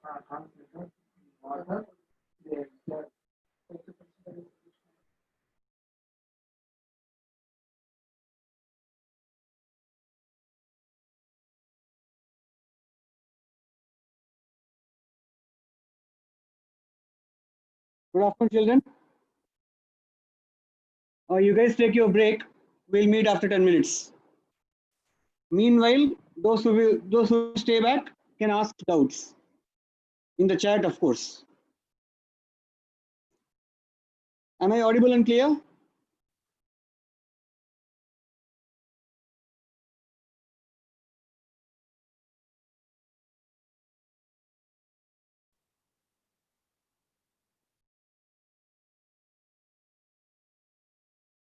Good afternoon, children. You guys take your break. We'll meet after 10 minutes. Meanwhile, those who stay back can ask doubts in the chat, of course. Am I audible and clear?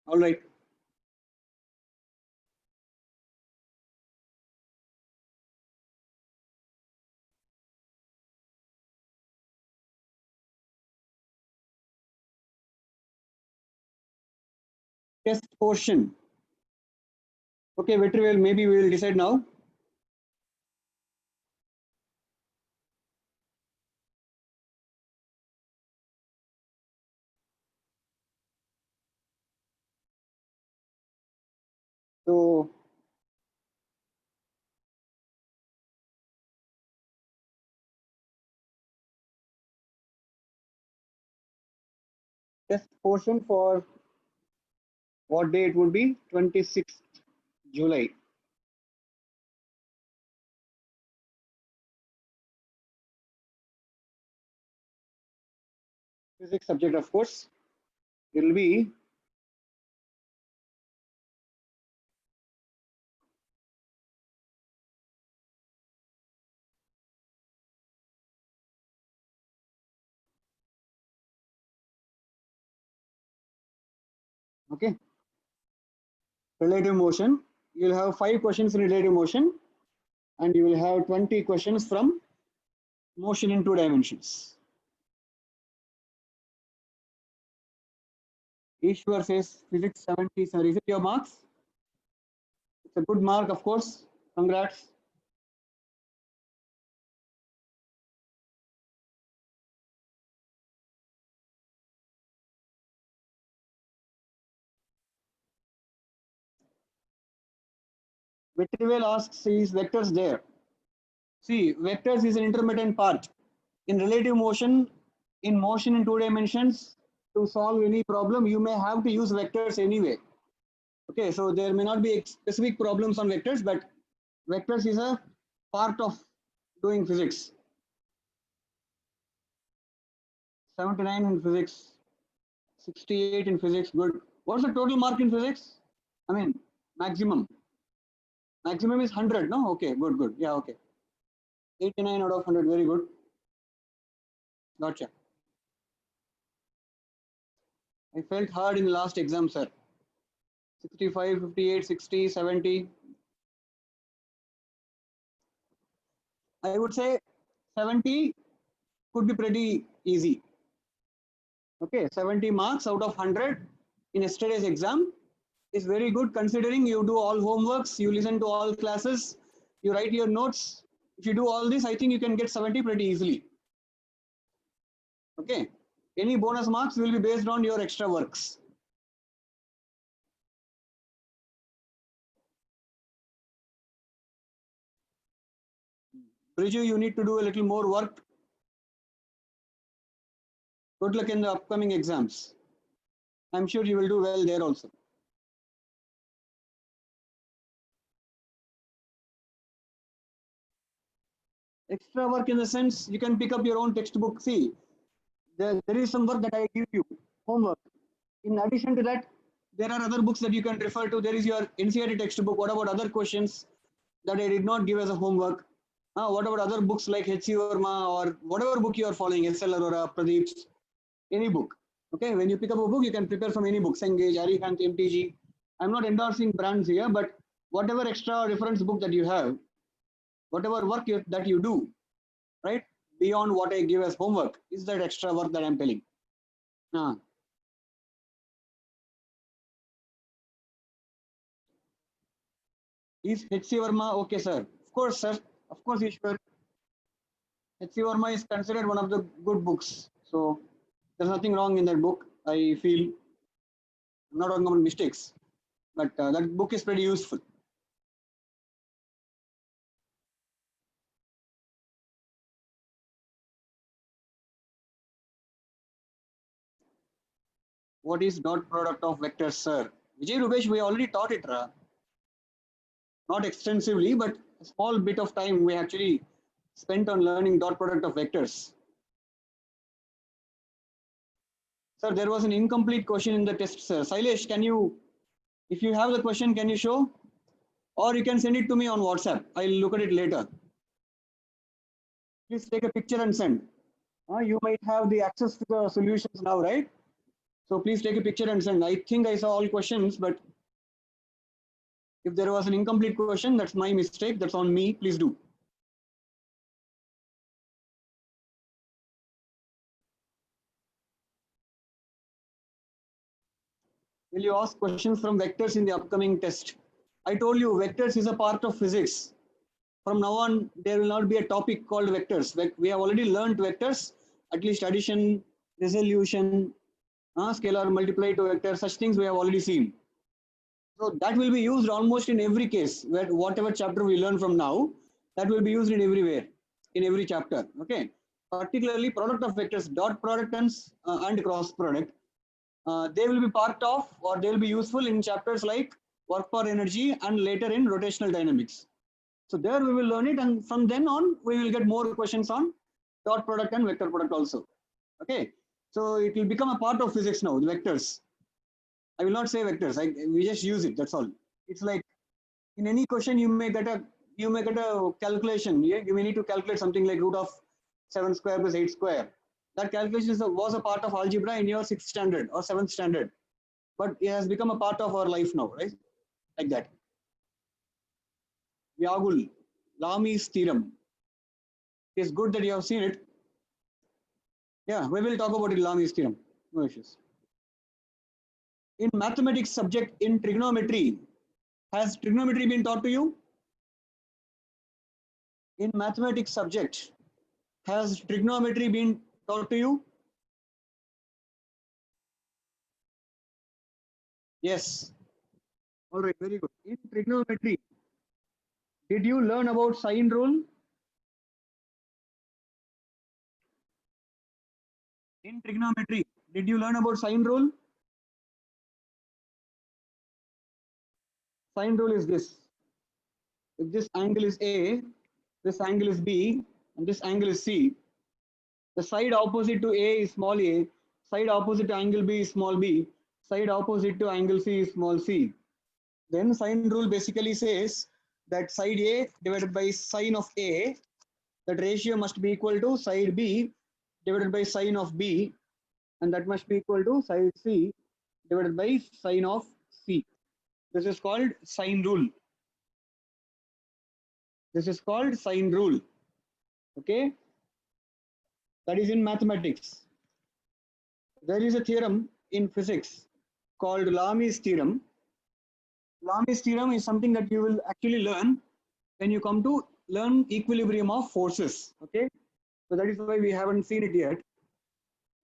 All right. Test portion. Okay, Vetrivel, maybe we will decide now. So, test portion for what day it would be? 26th July. Physics subject, of course. It will be okay. Relative motion. You will have 5 questions in relative motion, and you will have 20 questions from motion in 2 dimensions. Ishwar says physics 70, sir. Is it your marks? It's a good mark, of course. Congrats. Vetrivel asks, is vectors there? See, vectors is an intermittent part. In relative motion, in motion in 2 dimensions, to solve any problem, you may have to use vectors anyway. Okay, so there may not be specific problems on vectors, but vectors is a part of doing physics. 79 in physics, 68 in physics, good. What's the total mark in physics? I mean, maximum. Maximum is 100, no? Okay, good, good. Yeah, okay. 89 out of 100, very good. Gotcha. I felt hard in the last exam, sir. 65, 58, 60, 70. I would say 70 could be pretty easy. Okay, 70 marks out of 100 in yesterday's exam is very good considering you do all homeworks, you listen to all classes, you write your notes. If you do all this, I think you can get 70 pretty easily. Okay, any bonus marks will be based on your extra works. Briju, you need to do a little more work. Good luck in the upcoming exams. I'm sure you will do well there also. Extra work in the sense you can pick up your own textbook. See, there is some work that I give you, homework. In addition to that, there are other books that you can refer to. There is your NCERT textbook. What about other questions that I did not give as a homework? What about other books like H.C. Verma or whatever book you are following, S.L. Arora, Pradeep's, any book. Okay, when you pick up a book, you can prepare from any book, Cengage, Arihant, MTG. I'm not endorsing brands here, but whatever extra reference book that you have, whatever work that you do, right, beyond what I give as homework, is that extra work that I'm telling. Is H.C. Verma okay, sir? Of course, sir. Of course, Ishwar. H.C. Verma is considered one of the good books. So there's nothing wrong in that book. I feel I'm not talking about mistakes, but that book is pretty useful. What is dot product of vectors, sir? Vijay Rupesh, we already taught it, not extensively, but a small bit of time we actually spent on learning dot product of vectors. Sir, there was an incomplete question in the test, sir. Sailesh, can you, if you have the question, can you show? Or you can send it to me on WhatsApp. I'll look at it later. Please take a picture and send. You might have the access to the solutions now, right? So please take a picture and send. I think I saw all questions, but if there was an incomplete question, that's my mistake. That's on me. Please do. Will you ask questions from vectors in the upcoming test? I told you vectors is a part of physics. From now on, there will not be a topic called vectors. We have already learned vectors, at least addition, resolution, scalar multiply to vector, such things we have already seen. So that will be used almost in every case, where whatever chapter we learn from now, that will be used in everywhere, in every chapter. Okay. Particularly product of vectors, dot product and cross product. They will be part of, or they will be useful in chapters like work per energy and later in rotational dynamics. So there we will learn it, and from then on we will get more questions on dot product and vector product also. Okay, so it will become a part of physics now, the vectors. I will not say vectors, we just use it, that's all. It's like in any question you may get a calculation. You may need to calculate something like root of 7 square plus 8 square. That calculation was a part of algebra in your 6th standard or 7th standard, but it has become a part of our life now, right? Like that. Vyagul, Lami's theorem. It's good that you have seen it. Yeah, we will talk about it, Lami's theorem. No issues. In mathematics subject in trigonometry, has trigonometry been taught to you? In mathematics subject, has trigonometry been taught to you? Yes. All right, very good. In trigonometry, did you learn about sine rule? In trigonometry, did you learn about sine rule? Sine rule is this. If this angle is A, this angle is B, and this angle is C, the side opposite to A is small a, side opposite to angle B is small b, side opposite to angle C is small c. Then sine rule basically says that side A divided by sine of A, that ratio must be equal to side B divided by sine of B, and that must be equal to side C divided by sine of C. This is called sine rule. This is called sine rule. Okay, that is in mathematics. There is a theorem in physics called Lami's theorem. Lami's theorem is something that you will actually learn when you come to learn equilibrium of forces. Okay, so that is why we haven't seen it yet.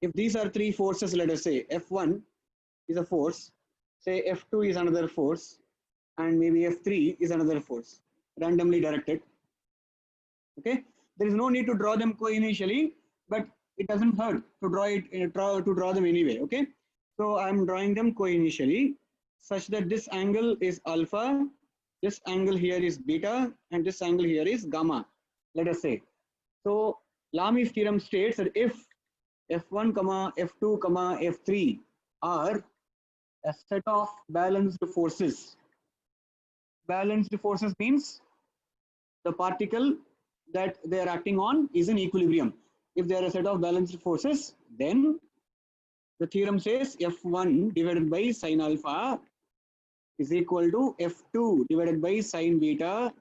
If these are three forces, let us say F1 is a force, say F2 is another force, and maybe F3 is another force, randomly directed. Okay, there is no need to draw them co-initially, but it doesn't hurt to draw them anyway. Okay, so I'm drawing them co-initially such that this angle is alpha, this angle here is beta, and this angle here is gamma, let us say. So Lami's theorem states that if F1, F2, F3 are a set of balanced forces. Balanced forces means the particle that they are acting on is in equilibrium. If they are a set of balanced forces, then the theorem says F1 divided by sine alpha is equal to F2 divided by sine beta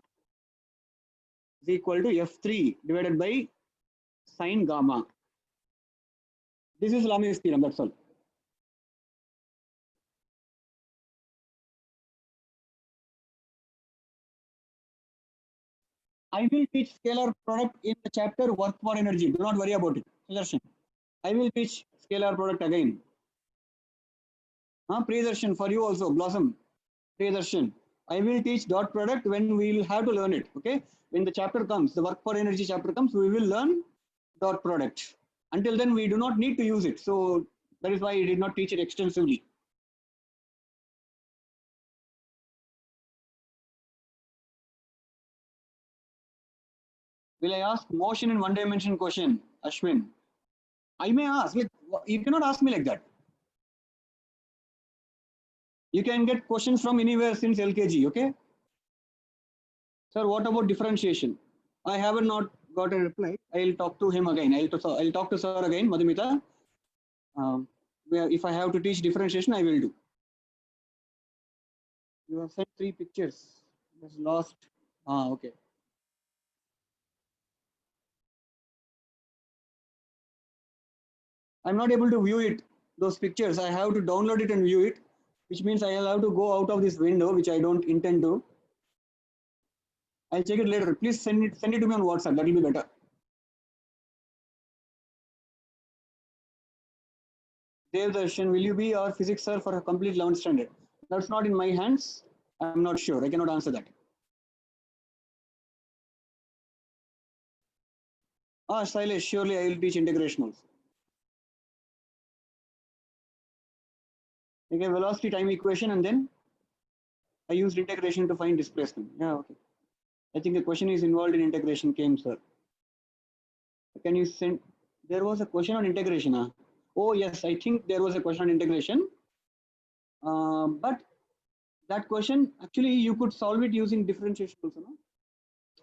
is equal to F3 divided by sine gamma. This is Lami's theorem, that's all. I will teach scalar product in the chapter work for energy. Do not worry about it. Sudarshan. I will teach scalar product again. Priyadarshan, for you also, Blossom. Priyadarshan. I will teach dot product when we will have to learn it. Okay. When the chapter comes, the work for energy chapter comes, we will learn dot product. Until then, we do not need to use it. So that is why I did not teach it extensively. Will I ask motion in one dimension question, Ashwin? I may ask. Like, you cannot ask me like that. You can get questions from anywhere since LKG. Okay. Sir, what about differentiation? I haven't not got a reply. I'll talk to him again. I'll talk to sir again, Madhumita. If I have to teach differentiation, I will do. You have sent 3 pictures. Just lost. Okay. I'm not able to view it. Those pictures, I have to download it and view it, which means I'll have to go out of this window, which I don't intend to. I'll check it later. Please send it to me on WhatsApp. That will be better. Dev Darshan, will you be our physics sir for a complete 11th standard? That's not in my hands. I'm not sure. I cannot answer that. Silas, surely I will teach integration also. Okay, velocity time equation, and then I used integration to find displacement. Yeah, okay. I think the question is involved in integration came, sir. Can you send? There was a question on integration. Huh? Oh, yes, I think there was a question on integration. But that question, actually, you could solve it using differentiation also, no?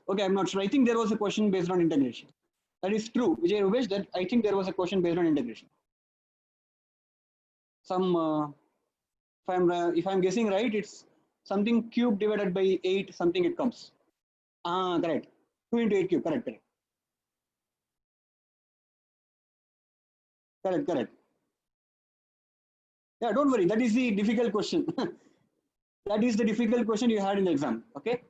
Okay, I'm not sure. I think there was a question based on integration. That is true, Vijay Rubesh, that I think there was a question based on integration. Some, if I'm guessing right, it's something cube divided by 8, something it comes. Correct. 2 into 8 cube, correct. Correct. Yeah, don't worry. That is the difficult question. That is the difficult question you had in the exam. Okay.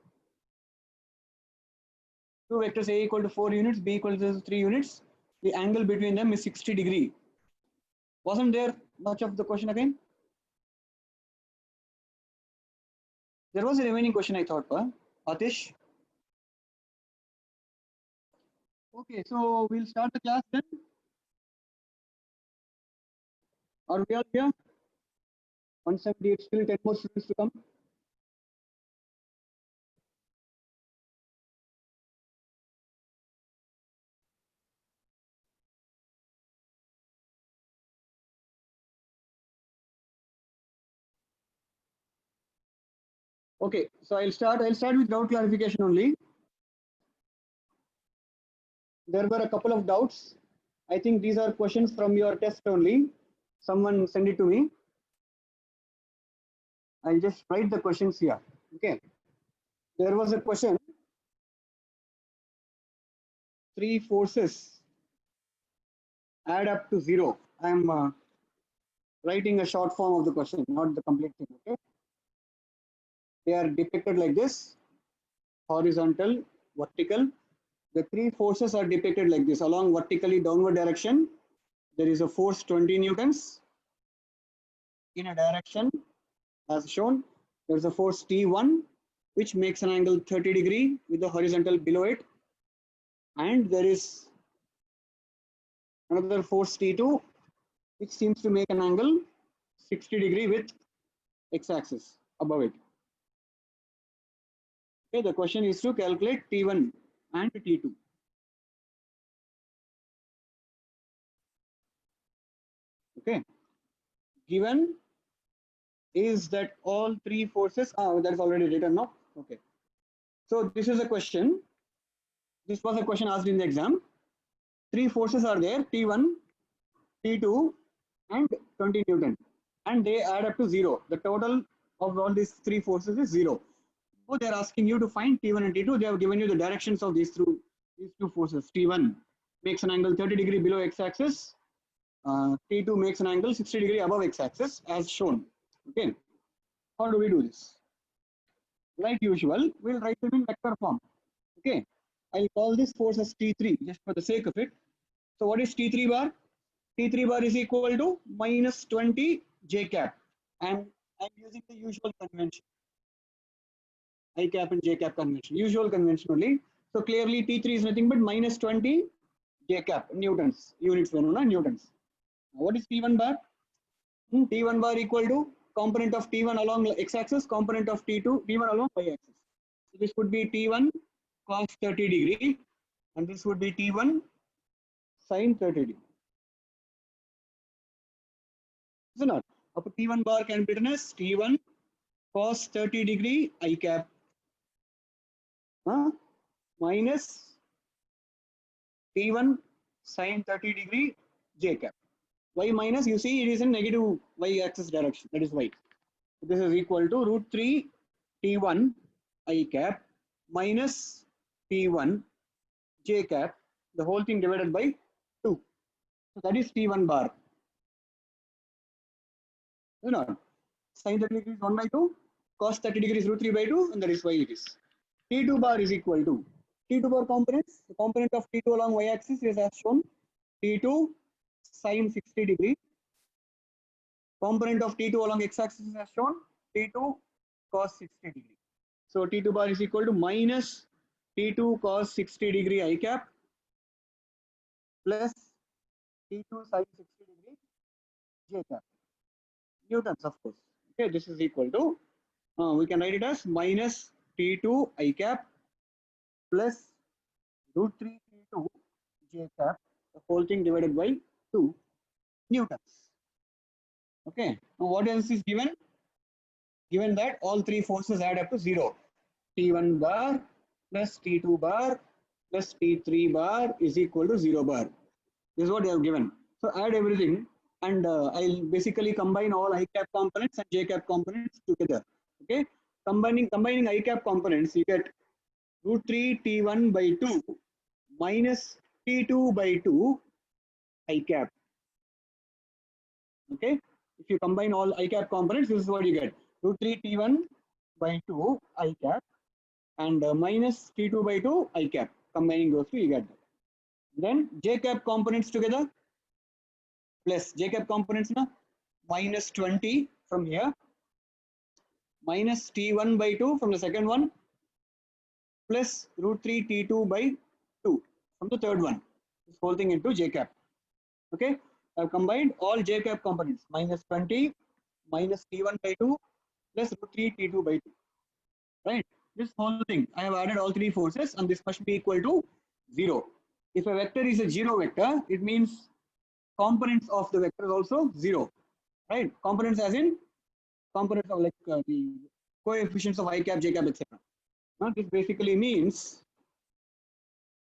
2 vectors A equal to 4 units, B equal to 3 units. The angle between them is 60 degree. Wasn't there much of the question again? There was a remaining question, I thought, Atish. Okay, so we'll start the class then. Are we all here? 178, still 10 more students to come. Okay, so I'll start with doubt clarification only. There were a couple of doubts. I think these are questions from your test only. Someone send it to me. I'll just write the questions here. Okay. There was a question. 3 forces add up to 0. I'm writing a short form of the question, not the complete thing. Okay. They are depicted like this: horizontal, vertical. The 3 forces are depicted like this. Along vertically downward direction, there is a force 20 newtons. In a direction as shown, there is a force T1, which makes an angle 30 degree with the horizontal below it. And there is another force T2, which seems to make an angle 60 degree with x-axis above it. Okay, the question is to calculate T1 and T2. Okay, given is that all 3 forces, that is already written now. Okay, so this is a question. This was a question asked in the exam. 3 forces are there: T1, T2, and 20 Newton, and they add up to 0. The total of all these 3 forces is 0. So they're asking you to find T1 and T2. They have given you the directions of these 2 forces. T1 makes an angle 30 degree below x-axis. T2 makes an angle 60 degree above x-axis as shown. Okay. How do we do this? Like usual, we'll write them in vector form. Okay. I'll call this force as T3 just for the sake of it. So what is T3 bar? T3 bar is equal to minus 20 J cap. And I'm using the usual convention. I cap and J cap convention, usual convention only. So clearly T3 is nothing but minus 20 J cap, newtons, units, newtons. What is T1 bar? T1 bar equal to component of T1 along x-axis, component of T1 along y-axis. So this would be T1 cos 30 degree, and this would be T1 sin 30 degree. Is it not? Up T1 bar can be written as T1 cos 30 degree I cap minus T1 sin 30 degree J cap. Y minus, you see it is in negative y axis direction, that is y. So this is equal to root 3 T1 I cap minus T1 J cap, the whole thing divided by 2. So that is T1 bar. You know, sin 30 degrees 1 by 2, cos 30 degrees root 3 by 2, and that is why it is. T2 bar is equal to T2 bar components. The component of T2 along y axis is as shown T2 sin 60 degree. Component of T2 along x axis is as shown T2 cos 60 degree. So T2 bar is equal to minus T2 cos 60 degree I cap plus T2 sin 60 degree J cap. Newtons, of course. Okay, this is equal to, we can write it as minus T2 I cap plus root 3 T2 J cap, the whole thing divided by 2 newtons. Okay, now what else is given? Given that all three forces add up to 0. T1 bar plus T2 bar plus T3 bar is equal to 0 bar. This is what they have given. So add everything, and I'll basically combine all I cap components and J cap components together. Okay, combining I cap components, you get root 3 T1 by 2 minus T2 by 2 I cap. Okay, if you combine all I cap components, this is what you get: root 3 T1 by 2 I cap and minus T2 by 2 I cap. Combining those two, you get that. Then J cap components together plus J cap components na minus 20 from here, minus T1 by 2 from the second one, plus root 3 T2 by 2 from the third one. This whole thing into J cap. Okay, I've combined all J cap components, minus 20 minus T1 by 2 plus root 3 T2 by 2. Right, this whole thing, I have added all three forces, and this must be equal to 0. If a vector is a 0 vector, it means components of the vector is also 0. Right, components as in components of like the coefficients of I cap, J cap, etc. Now this basically means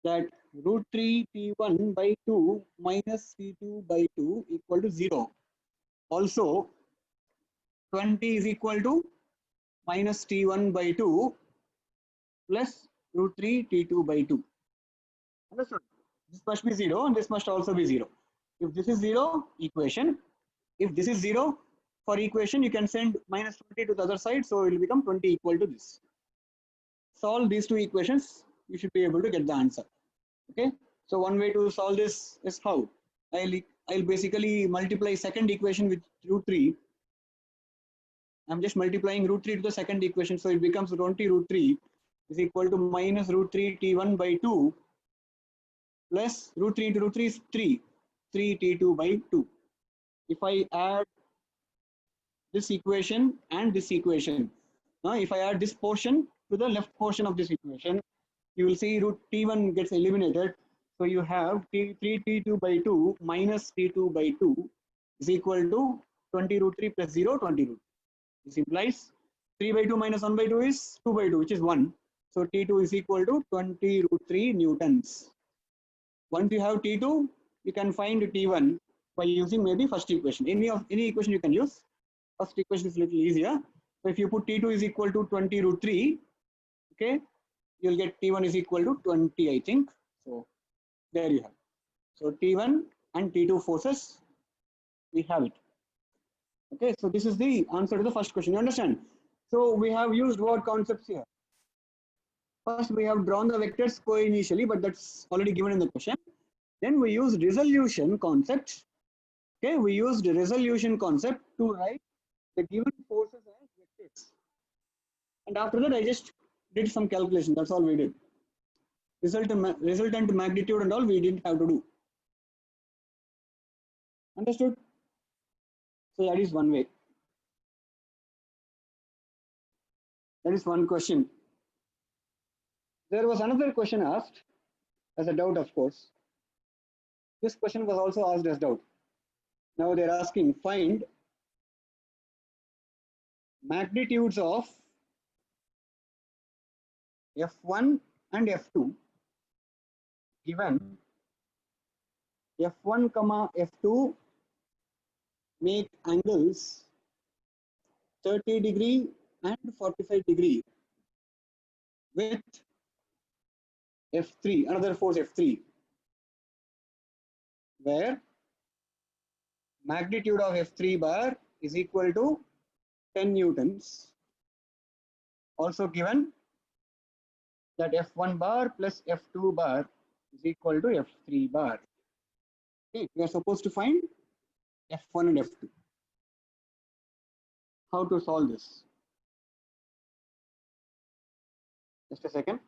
that root 3 T1 by 2 minus T2 by 2 equal to 0. Also 20 is equal to minus T1 by 2 plus root 3 T2 by 2. Understood? This must be 0 and this must also be 0. If this is 0, equation. If this is 0, for equation you can send minus 20 to the other side, so it will become 20 equal to this. Solve these two equations, you should be able to get the answer. Okay, so one way to solve this is how? I'll basically multiply second equation with root 3. I'm just multiplying root 3 to the second equation, so it becomes 20 root 3 is equal to minus root 3 T1 by 2 plus root 3 into root 3 is 3 T2 by 2. If I add this equation and this equation, if I add this portion to the left portion of this equation, you will see root T1 gets eliminated. So you have 3 T2 by 2 minus T2 by 2 is equal to 20 root 3 plus 0, 20 root. This implies 3 by 2 minus 1 by 2 is 2 by 2, which is 1. So T2 is equal to 20 root 3 newtons. Once you have T2, you can find T1 by using maybe first equation. Any equation you can use. First equation is a little easier. So if you put T2 is equal to 20 root 3, okay, you'll get T1 is equal to 20, I think. So there you have. So T1 and T2 forces, we have it. Okay, so this is the answer to the first question. You understand? So we have used what concepts here? First, we have drawn the vectors co-initially, but that's already given in the question. Then we use resolution concept. Okay, we used resolution concept to write the given forces as vectors. And after that, I just did some calculation. That's all we did. Resultant magnitude and all we didn't have to do. Understood? So that is one way. That is one question. There was another question asked as a doubt, of course. This question was also asked as doubt. Now they're asking, find magnitudes of F1 and F2 given F1 comma F2 make angles 30 degree and 45 degree with F3, another force F3, where magnitude of F3 bar is equal to 10 newtons. Also given that F1 bar plus F2 bar is equal to F3 bar. Okay, we are supposed to find F1 and F2. How to solve this? Just a second.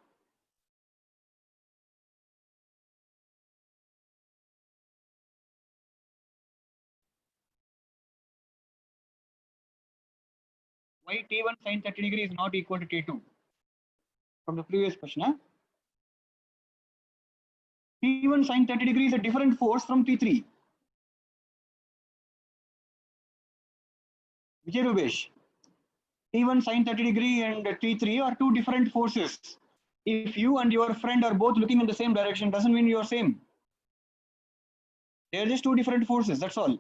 Why T1 sin 30 degree is not equal to T2? From the previous question, huh? T1 sin 30 degree is a different force from T3. Vijay Rubesh, T1 sin 30 degree and T3 are two different forces. If you and your friend are both looking in the same direction, doesn't mean you are same. They are just two different forces, that's all.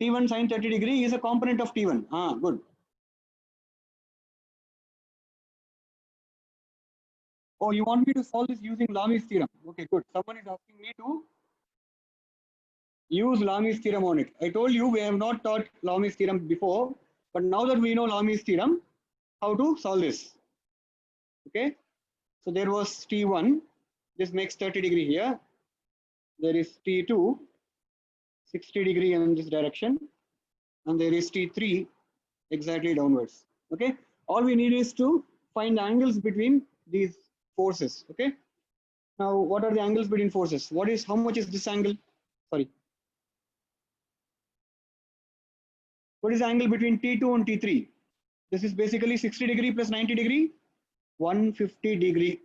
T1 sin 30 degree is a component of T1. Good. Oh, you want me to solve this using Lami's theorem? Okay, good. Someone is asking me to use Lami's theorem on it. I told you we have not taught Lami's theorem before, but now that we know Lami's theorem, how to solve this? Okay, so there was T1, this makes 30 degree here. There is T2, 60 degree in this direction, and there is T3 exactly downwards. Okay, all we need is to find the angles between these forces. Okay, now what are the angles between forces? How much is this angle? Sorry, what is the angle between T2 and T3? This is basically 60 degree plus 90 degree, 150 degree.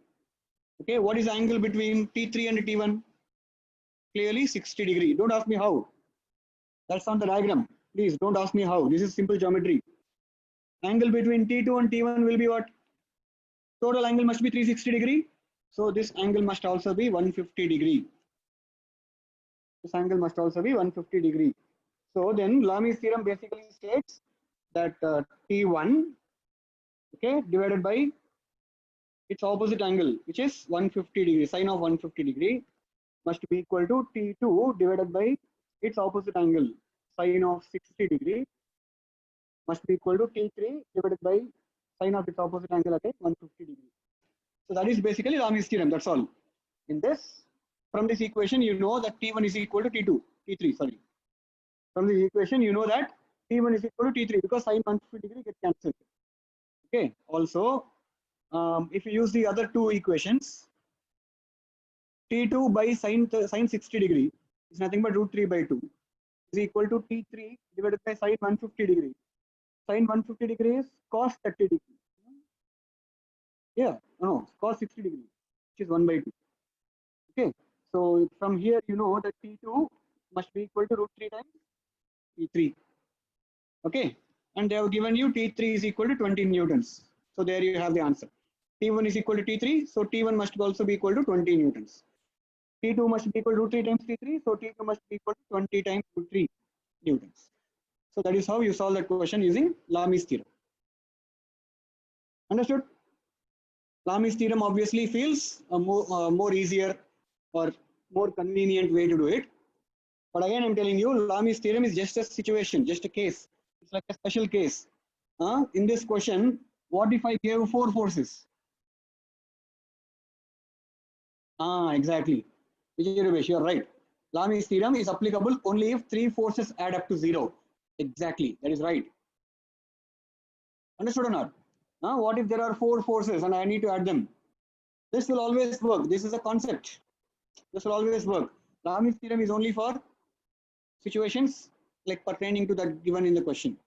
Okay, what is the angle between T3 and T1? Clearly 60 degree. Don't ask me how. That's on the diagram. Please don't ask me how. This is simple geometry. Angle between T2 and T1 will be what? Total angle must be 360 degree. So this angle must also be 150 degree. This angle must also be 150 degree. So then Lami's theorem basically states that T1, okay, divided by its opposite angle, which is 150 degree, sine of 150 degree, must be equal to T2 divided by its opposite angle, sine of 60 degree, must be equal to T3 divided by sine of its opposite angle at 150 degree. So that is basically Lami's theorem, that's all. In this, from this equation, you know that T1 is equal to T3, sorry. From this equation, you know that T1 is equal to T3 because sine 150 degree gets cancelled. Okay, also, if you use the other two equations, T2 by sine 60 degree is nothing but root 3 by 2 is equal to T3 divided by sine 150 degree. Sine 150 degree is cos 30 degree. Yeah, no, cos 60 degree, which is 1 by 2. Okay, so from here you know that T2 must be equal to root 3 times T3. Okay, and they have given you T3 is equal to 20 newtons. So there you have the answer. T1 is equal to T3, so T1 must also be equal to 20 newtons. T2 must be equal to root 3 times T3, so T2 must be equal to 20 times root 3 newtons. So that is how you solve that question using Lami's theorem. Understood? Lami's theorem obviously feels a more easier or more convenient way to do it. But again, I'm telling you, Lami's theorem is just a situation, just a case. It's like a special case. In this question, what if I gave 4 forces? Exactly. Vijay Rubesh, you're right. Lami's theorem is applicable only if three forces add up to zero. Exactly. That is right. Understood or not? What if there are four forces and I need to add them? This will always work. This is a concept. This will always work. Lami's theorem is only for situations like pertaining to that given in the question.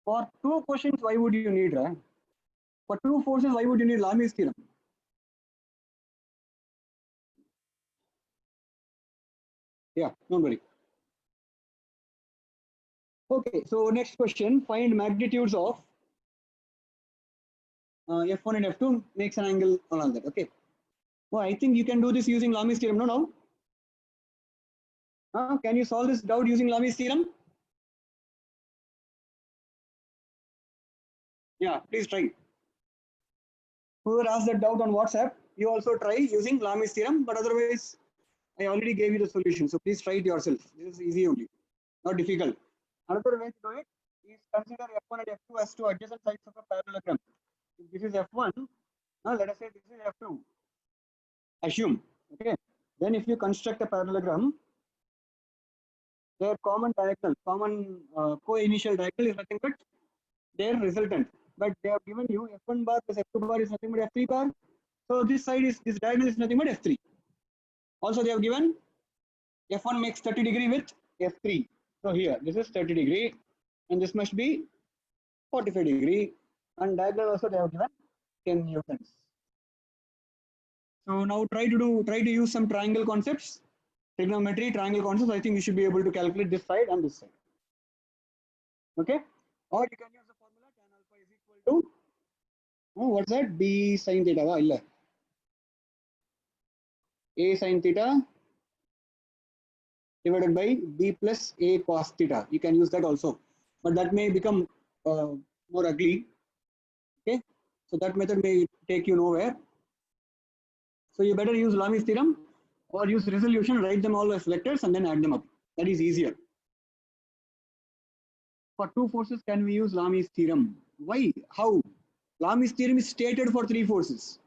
For two questions, why would you need, right? For two forces, why would you need Lami's theorem? Yeah, don't worry. Okay, so next question, find magnitudes of F1 and F2 makes an angle on all that. Okay. Well, I think you can do this using Lami's theorem. No. Can you solve this doubt using Lami's theorem? Yeah, please try. Whoever asked that doubt on WhatsApp, you also try using Lami's theorem, but otherwise, I already gave you the solution. So please try it yourself. This is easy only, not difficult. Another way to do it is consider F1 and F2 as two adjacent sides of a parallelogram. If this is F1, now let us say this is F2. Assume, okay. Then if you construct a parallelogram, their common diagonal, common co-initial diagonal is nothing but their resultant. But they have given you F1 bar plus F2 bar is nothing but F3 bar. So this side is this diagonal is nothing but F3. Also, they have given F1 makes 30 degree with F3. So here, this is 30 degree, and this must be 45 degree. And diagonal also they have given 10 newtons. So now try to use some triangle concepts, trigonometry, triangle concepts. I think you should be able to calculate this side and this side. Okay, or you can use the formula tan alpha is equal to what's that? B sin theta. A sin theta divided by B plus A cos theta. You can use that also, but that may become more ugly. Okay, so that method may take you nowhere. So you better use Lami's theorem or use resolution, write them all as vectors and then add them up. That is easier. For two forces, can we use Lami's theorem? Why? How? Lami's theorem is stated for three forces.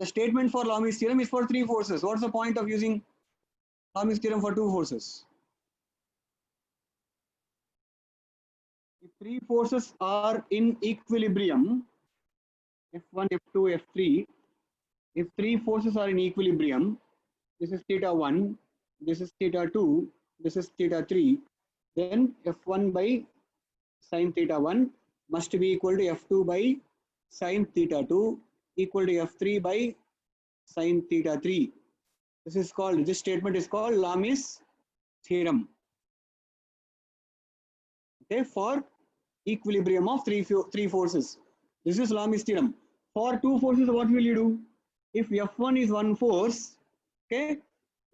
The statement for Lami's theorem is for three forces. What's the point of using Lami's theorem for two forces? If three forces are in equilibrium, F1, F2, F3, if three forces are in equilibrium, this is theta 1, this is theta 2, this is theta 3, then F1 by sin theta 1 must be equal to F2 by sin theta 2 equal to F3 by sin theta 3. This statement is called Lami's theorem. Okay, for equilibrium of three forces. This is Lami's theorem. For two forces, what will you do? If F1 is one force, okay,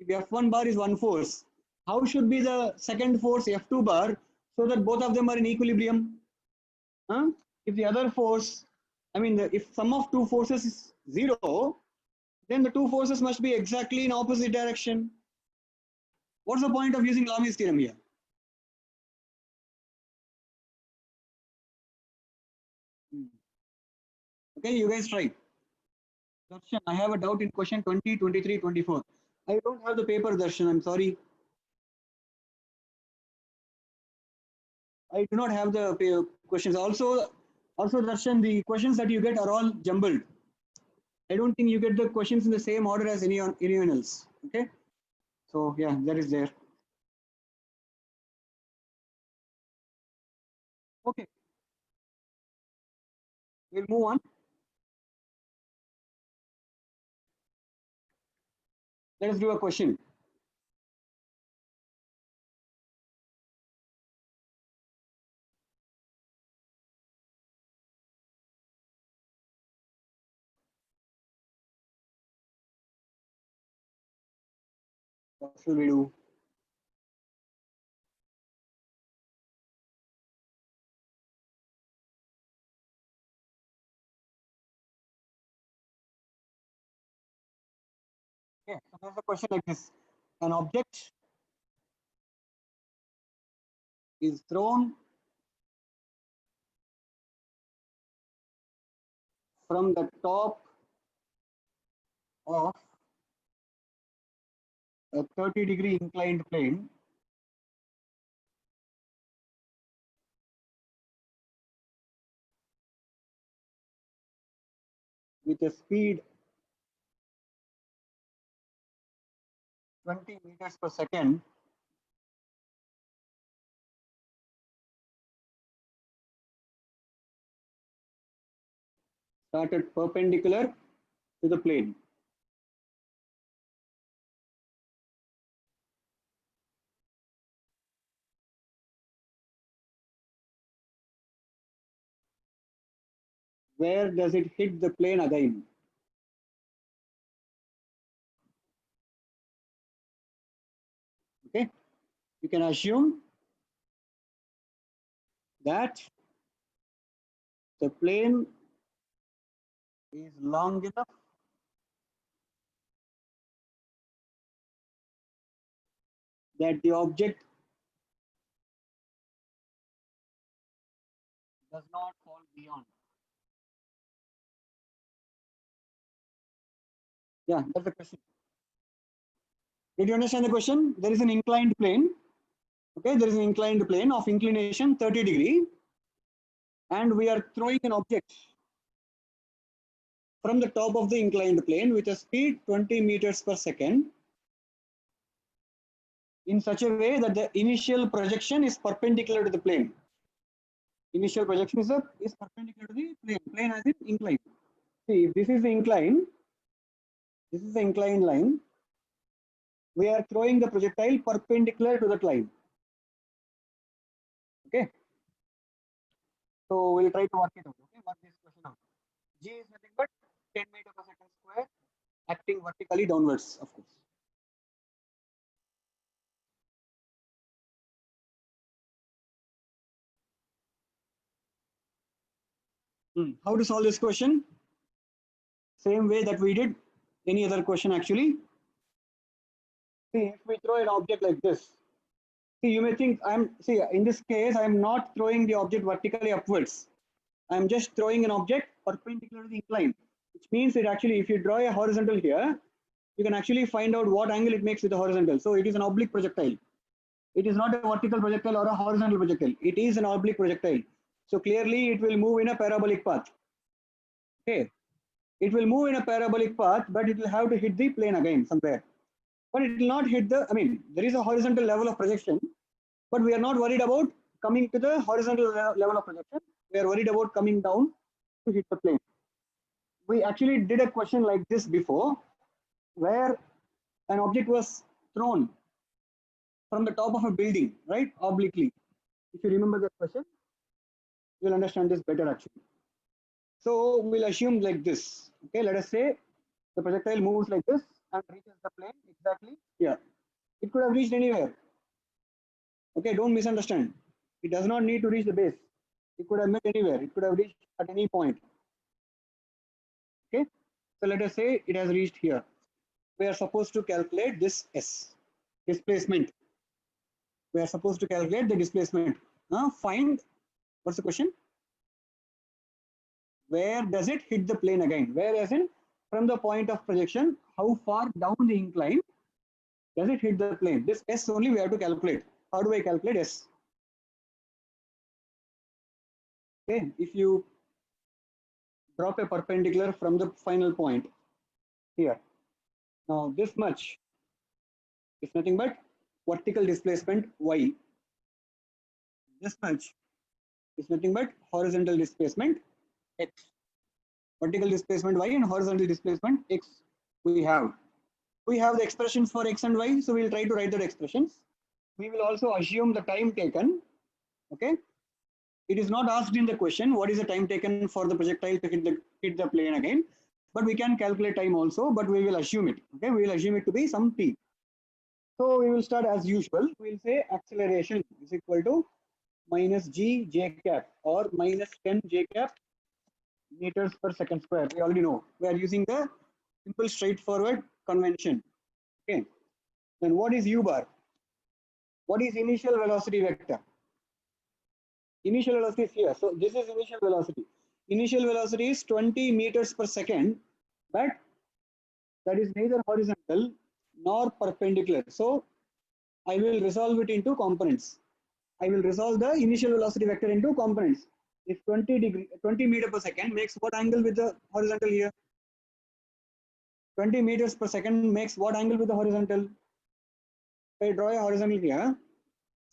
if F1 bar is one force, how should be the second force F2 bar so that both of them are in equilibrium? If the other force, if sum of two forces is 0, then the two forces must be exactly in opposite direction. What's the point of using Lami's theorem here? Okay, you guys try. Darshan, I have a doubt in question 20, 23, 24. I don't have the paper, Darshan. I'm sorry. I do not have the questions. Also, Darshan, the questions that you get are all jumbled. I don't think you get the questions in the same order as anyone else. Okay. So yeah, that is there. Okay. We'll move on. Let us do a question. What should we do? Okay, so there's a question like this. An object is thrown from the top of a 30-degree inclined plane with a speed 20 meters per second started perpendicular to the plane. Where does it hit the plane again? Okay, you can assume that the plane is long enough that the object does not fall beyond. Yeah, that's the question. Did you understand the question? There is an inclined plane. Okay, there is an inclined plane of inclination 30 degree, and we are throwing an object from the top of the inclined plane with a speed 20 meters per second in such a way that the initial projection is perpendicular to the plane. Initial projection is perpendicular to the plane. Plane as in incline. See, if this is the incline, this is the inclined line. We are throwing the projectile perpendicular to that line. Okay. So we'll try to work it out. Okay, work this question out. G is nothing but 10 meters per second square acting vertically downwards, of course. How to solve this question? Same way that we did any other question actually. See, if we throw an object like this, see, you may think in this case, I'm not throwing the object vertically upwards. I'm just throwing an object perpendicular to the incline, which means that actually, if you draw a horizontal here, you can actually find out what angle it makes with the horizontal. So it is an oblique projectile. It is not a vertical projectile or a horizontal projectile. It is an oblique projectile. So clearly, it will move in a parabolic path. Okay, it will move in a parabolic path, but it will have to hit the plane again somewhere. But it will not hit the, there is a horizontal level of projection, but we are not worried about coming to the horizontal level of projection. We are worried about coming down to hit the plane. We actually did a question like this before, where an object was thrown from the top of a building, right, obliquely. If you remember that question, you'll understand this better actually. So we'll assume like this. Okay, let us say the projectile moves like this and reaches the plane exactly here. It could have reached anywhere. Okay, don't misunderstand. It does not need to reach the base. It could have met anywhere. It could have reached at any point. Okay, so let us say it has reached here. We are supposed to calculate this S, displacement. We are supposed to calculate the displacement. Find, what's the question? Where does it hit the plane again? Where as in, from the point of projection, how far down the incline does it hit the plane? This S only we have to calculate. How do I calculate S? Okay, if you drop a perpendicular from the final point here, now this much is nothing but vertical displacement Y. This much is nothing but horizontal displacement X. Vertical displacement Y and horizontal displacement X we have. We have the expressions for X and Y, so we'll try to write the expressions. We will also assume the time taken. Okay, it is not asked in the question what is the time taken for the projectile to hit the plane again, but we can calculate time also, but we will assume it. Okay, we will assume it to be some t. So we will start as usual. We will say acceleration is equal to minus g j cap or minus 10 j cap meters per second square. We already know. We are using the simple straightforward convention. Okay. Then what is u bar? What is initial velocity vector? Initial velocity is here. So this is initial velocity. initial velocity is 20 meters per second, but that is neither horizontal nor perpendicular. So I will resolve it into components. I will resolve the initial velocity vector into components. If 20 meter per second makes what angle with the horizontal here? 20 meters per second makes what angle with the horizontal? If I draw a horizontal here,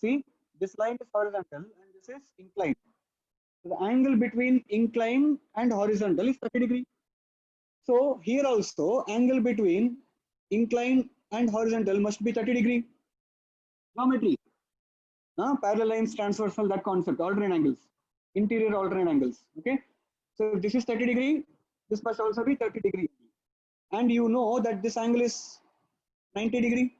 see this line is horizontal and this is inclined. So the angle between incline and horizontal is 30 degree. So here also angle between incline and horizontal must be 30 degree. Geometry. Parallel lines, transversal, that concept, alternate angles, interior alternate angles. Okay. So if this is 30 degree, this must also be 30 degree. And you know that this angle is 90 degree.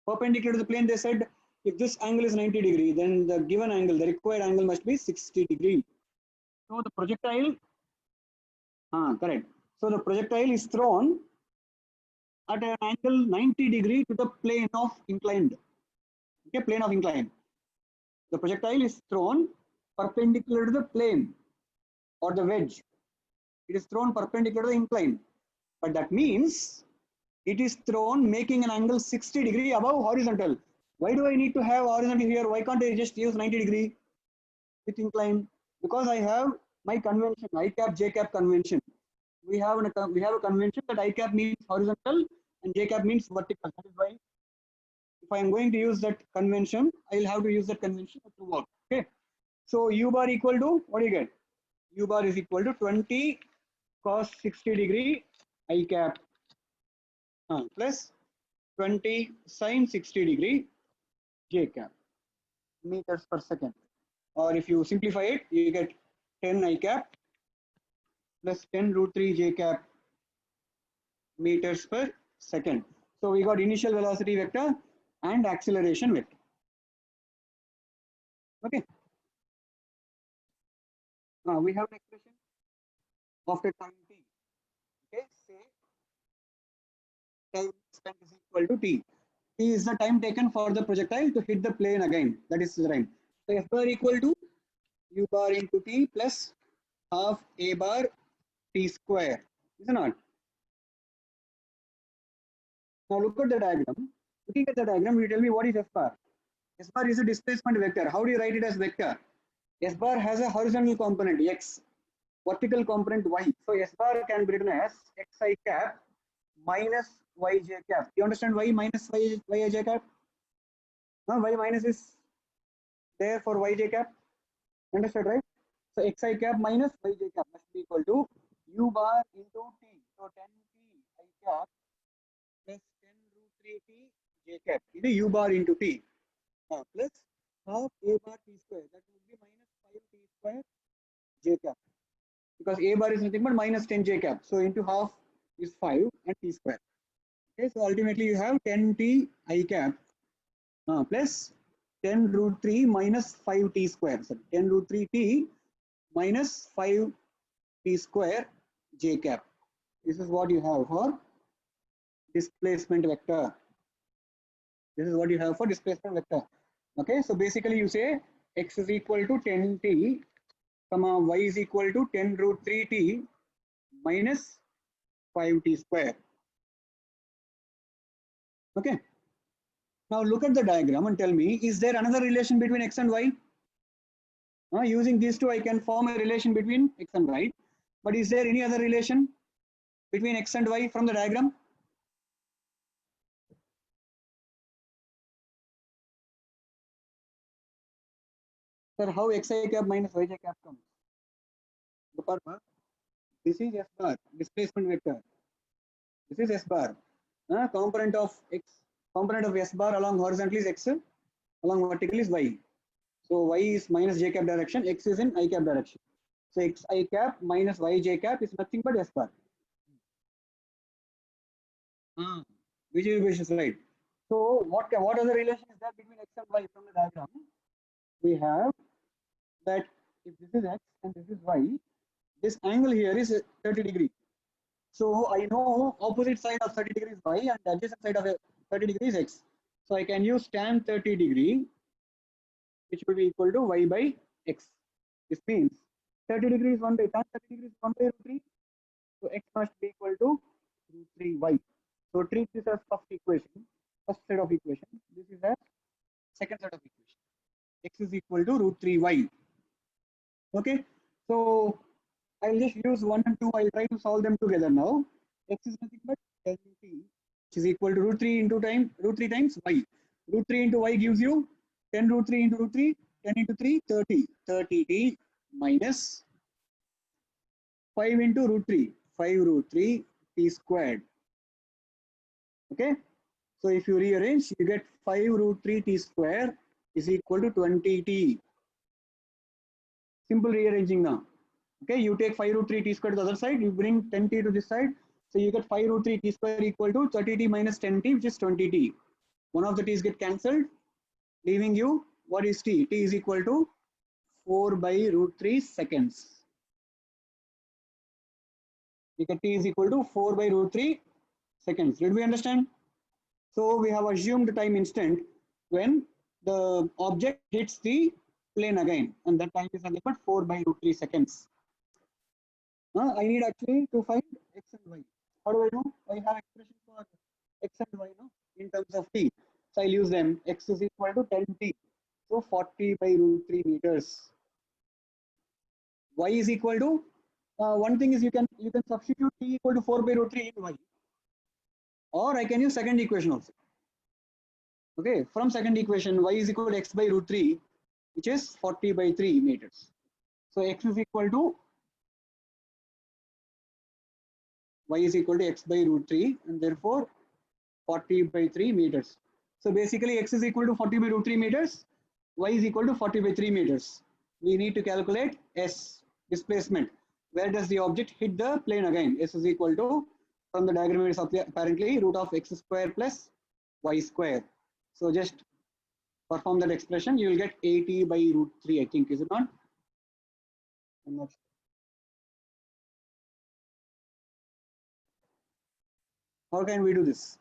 Perpendicular to the plane, they said if this angle is 90 degree, then the given angle, the required angle must be 60 degree. So the projectile, correct. So the projectile is thrown at an angle 90 degree to the plane of inclined. Okay, plane of incline. The projectile is thrown perpendicular to the plane or the wedge. It is thrown perpendicular to the incline. But that means it is thrown making an angle 60 degree above horizontal. Why do I need to have horizontal here? Why can't I just use 90 degree with incline? Because I have my convention, I cap, J cap convention. We have a convention that I cap means horizontal and J cap means vertical. That is why if I am going to use that convention, I will have to use that convention to work. Okay. So U bar equal to, what do you get? U bar is equal to 20 cos 60 degree I cap plus 20 sin 60 degree J cap meters per second. Or if you simplify it, you get 10 I cap plus 10 root 3 J cap meters per second. So we got initial velocity vector and acceleration vector. Okay. Now we have an expression after time t. Okay, say time spent is equal to t. T is the time taken for the projectile to hit the plane again. That is the time. So F bar equal to U bar into t plus half A bar t square. Is it not? Now look at the diagram. Looking at the diagram, you tell me what is F bar. S bar is a displacement vector. How do you write it as vector? S bar has a horizontal component x, vertical component y. So S bar can be written as xi cap minus yj cap. You understand why minus yj cap? Y minus is there for yj cap. Understood, right? So xi cap minus yj cap must be equal to U bar into t. So 10t I cap plus 10 root 3t j cap. It is U bar into t. Plus half A bar t square. That would be minus 5t square j cap. Because A bar is nothing but minus 10 j cap. So into half is 5 and t square. Okay, so ultimately you have 10t I cap plus 10 root 3 minus 5t square. So 10 root 3t minus 5t square j cap. This is what you have for displacement vector. This is what you have for displacement vector. Okay, so basically you say x is equal to 10t, y is equal to 10 root 3t minus 5t square. Okay. Now look at the diagram and tell me, is there another relation between x and y? Using these two, I can form a relation between x and y. But is there any other relation between x and y from the diagram? Sir, how xi cap minus yj cap comes? This is S bar, displacement vector. This is S bar. Component of x, component of S bar along horizontal is x, along vertical is y. So y is minus j cap direction, x is in I cap direction. So x I cap minus y j cap is nothing but S bar. Which is right. So what other relation is there between x and y from the diagram? We have that if this is x and this is y, this angle here is 30 degree. So I know opposite side of 30 degrees y and adjacent side of 30 degrees x. So I can use tan 30 degree, which will be equal to y by x. This means 30 degrees 1 by tan 30 degrees 1 by root 3. So x must be equal to root 3y. So treat this as first equation, first set of equation. This is a second set of equation. X is equal to root 3y. Okay. So I'll just use 1 and 2. I'll try to solve them together now. X is nothing but 10t, which is equal to root 3 into root 3 times y. Root 3 into y gives you 10 root 3 into root 3, 10 into 3, 30. 30t minus 5 into root 3, 5 root 3 t squared. Okay. So if you rearrange, you get 5 root 3 t square is equal to 20t. Simple rearranging now. Okay, you take 5 root 3 t square to the other side, you bring 10t to this side. So you get 5 root 3 t square equal to 30t minus 10t, which is 20t. One of the t's get cancelled, leaving you what is t? T is equal to 4 by root 3 seconds. You get t is equal to 4 by root 3 seconds. Did we understand? So we have assumed time instant when the object hits the plane again, and that time is nothing but 4 by root 3 seconds. I need actually to find x and y. How do I do? I have expression for x and y in terms of t. So I'll use them. X is equal to 10t. So 40 by root 3 meters. Y is equal to one thing is you can substitute t equal to 4 by root 3 in y. Or I can use second equation also. Okay, from second equation, y is equal to x by root 3, which is 40 by 3 meters. So x is equal to y is equal to x by root 3, and therefore 40 by 3 meters. So basically x is equal to 40 by root 3 meters, y is equal to 40 by 3 meters. We need to calculate s, displacement. Where does the object hit the plane again? S is equal to, from the diagram it is apparently root of x square plus y square. So just perform that expression, you will get 80 by root 3, I think, is it not? I'm not sure. How can we do this?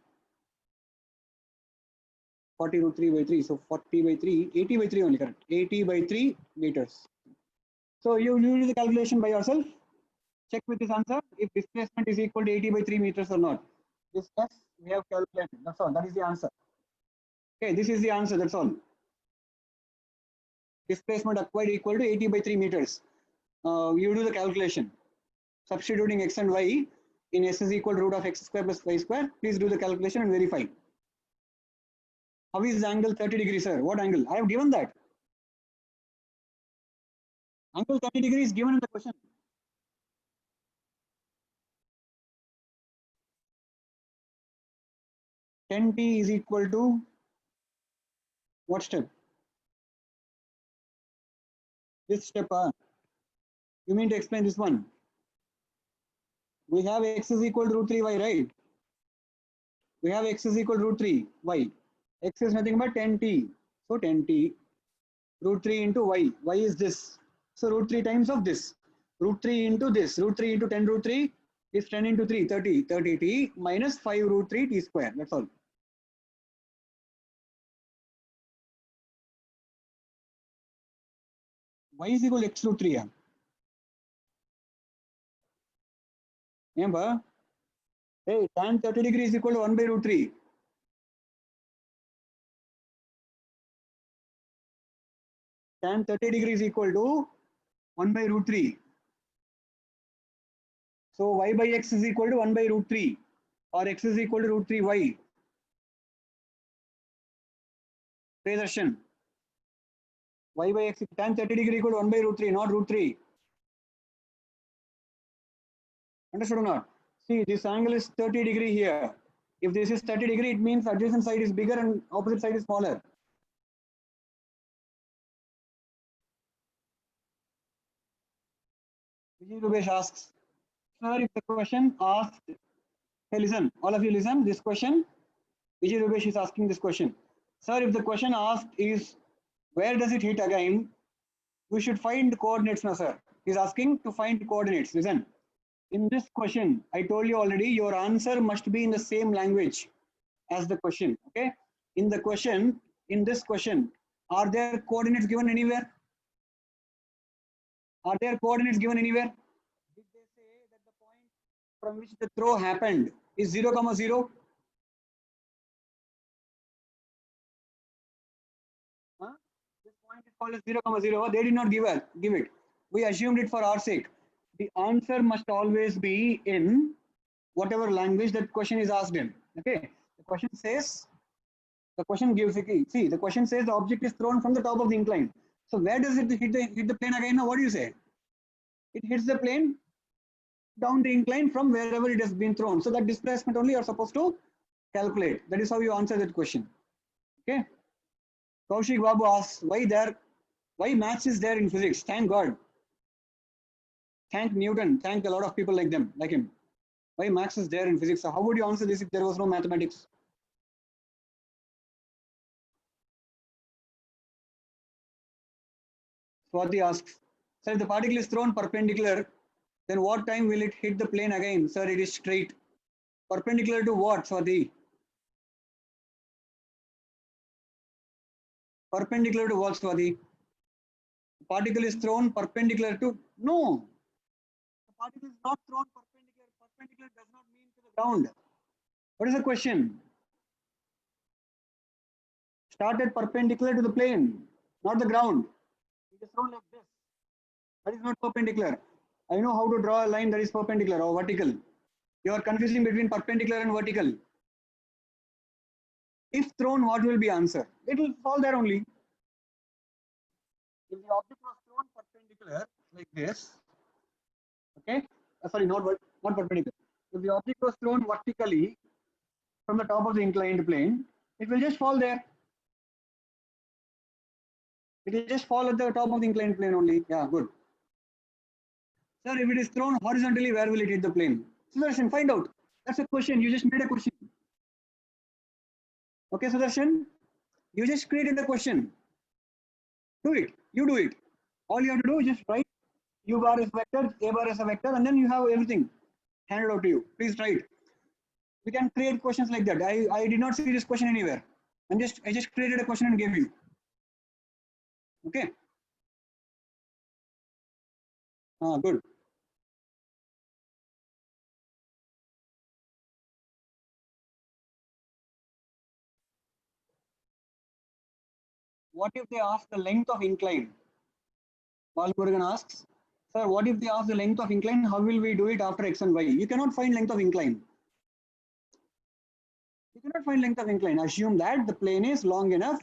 40 root 3 by 3, so 40 by 3, 80 by 3 only, correct? 80 by 3 meters. So you do the calculation by yourself. Check with this answer if displacement is equal to 80 by 3 meters or not. This S we have calculated. That's all. That is the answer. Okay, this is the answer. That's all. Displacement acquired equal to 80 by 3 meters. You do the calculation. Substituting x and y in S is equal to root of x square plus y square. Please do the calculation and verify. How is the angle 30 degrees, sir? What angle? I have given that. Angle 30 degrees given in the question. Ten t is equal to what step? This step. You mean to explain this one? We have x is equal to root 3y, right? We have x is equal to root 3y. X is nothing but 10t. So 10t root 3 into y. Y is this. So root 3 times of this. Root 3 into this. Root 3 into 10 root 3 is 10 into 3, 30. 30t minus 5 root 3 t square. That's all. Y is equal to x root 3. Remember? Hey, tan 30 degrees is equal to 1 by root 3. Tan 30 degrees is equal to 1 by root 3. So y by x is equal to 1 by root 3 or x is equal to root 3y. Predarshan. Y by x tan 30 degree equal to 1 by root 3, not root 3. Understood or not? See, this angle is 30 degree here. If this is 30 degree, it means adjacent side is bigger and opposite side is smaller. Vijay Rubesh asks, sir, if the question asked, hey, listen, all of you listen, this question, Vijay Rubesh is asking this question. Sir, if the question asked is, where does it hit again? We should find coordinates now, sir. He's asking to find coordinates. Listen, in this question, I told you already, your answer must be in the same language as the question. Okay. In the question, in this question, are there coordinates given anywhere? Are there coordinates given anywhere? Did they say that the point from which the throw happened is 0, 0? Huh? This point is called as 0, 0. They did not give it. We assumed it for our sake. The answer must always be in whatever language that question is asked in. Okay. The question says, the question gives, see, the question says the object is thrown from the top of the incline. So where does it hit the plane again? Now what do you say? It hits the plane down the incline from wherever it has been thrown. So that displacement only you are supposed to calculate. That is how you answer that question. Okay. Kaushik Babu asks, why maths is there in physics? Thank God. Thank Newton. Thank a lot of people like him. Why maths is there in physics? So how would you answer this if there was no mathematics? Swati asks, sir, if the particle is thrown perpendicular, then what time will it hit the plane again? Sir, it is straight. Perpendicular to what, Swati? Perpendicular to what, Swati? The particle is thrown perpendicular to, no. The particle is not thrown perpendicular. Perpendicular does not mean to the ground. What is the question? Started perpendicular to the plane, not the ground. It is thrown like this. That is not perpendicular. I know how to draw a line that is perpendicular or vertical. You are confusing between perpendicular and vertical. If thrown, what will be answer? It will fall there only. If the object was thrown perpendicular like this, okay, sorry, not perpendicular. If the object was thrown vertically from the top of the inclined plane, it will just fall there. It will just fall at the top of the inclined plane only. Yeah, good. Sir, if it is thrown horizontally, where will it hit the plane? Sudarshan, find out. That's a question. You just made a question. Okay, Sudarshan, you just created a question. Do it. You do it. All you have to do is just write U bar is vector, A bar is a vector, and then you have everything handed out to you. Please try it. We can create questions like that. I did not see this question anywhere. I just created a question and gave you. Okay. Good. What if they ask the length of incline? Balmurugan asks, sir, what if they ask the length of incline? How will we do it after x and y? You cannot find length of incline. You cannot find length of incline. Assume that the plane is long enough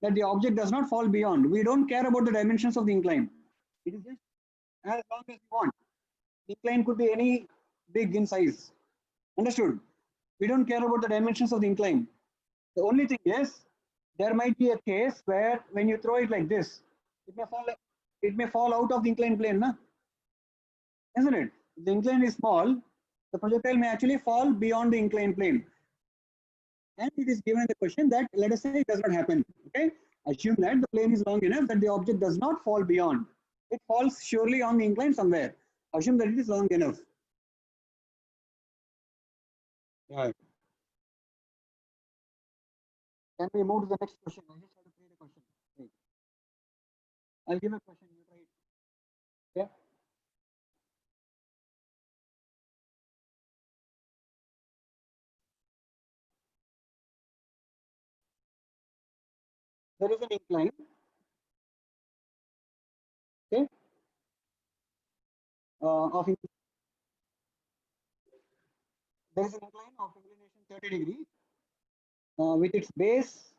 that the object does not fall beyond. We don't care about the dimensions of the incline. It is just as long as you want. The incline could be any big in size. Understood? We don't care about the dimensions of the incline. The only thing is, there might be a case where when you throw it like this, it may fall out of the inclined plane, na? Isn't it? If the incline is small, the projectile may actually fall beyond the inclined plane. And it is given in the question that, let us say, it does not happen. Okay, assume that the plane is long enough that the object does not fall beyond. It falls surely on the incline somewhere. Assume that it is long enough. Right. Can we move to the next question? I just have to create a question. Right. I'll give a question. You try it. Okay. There is an incline. Okay. There is an incline of inclination 30 degree with its base,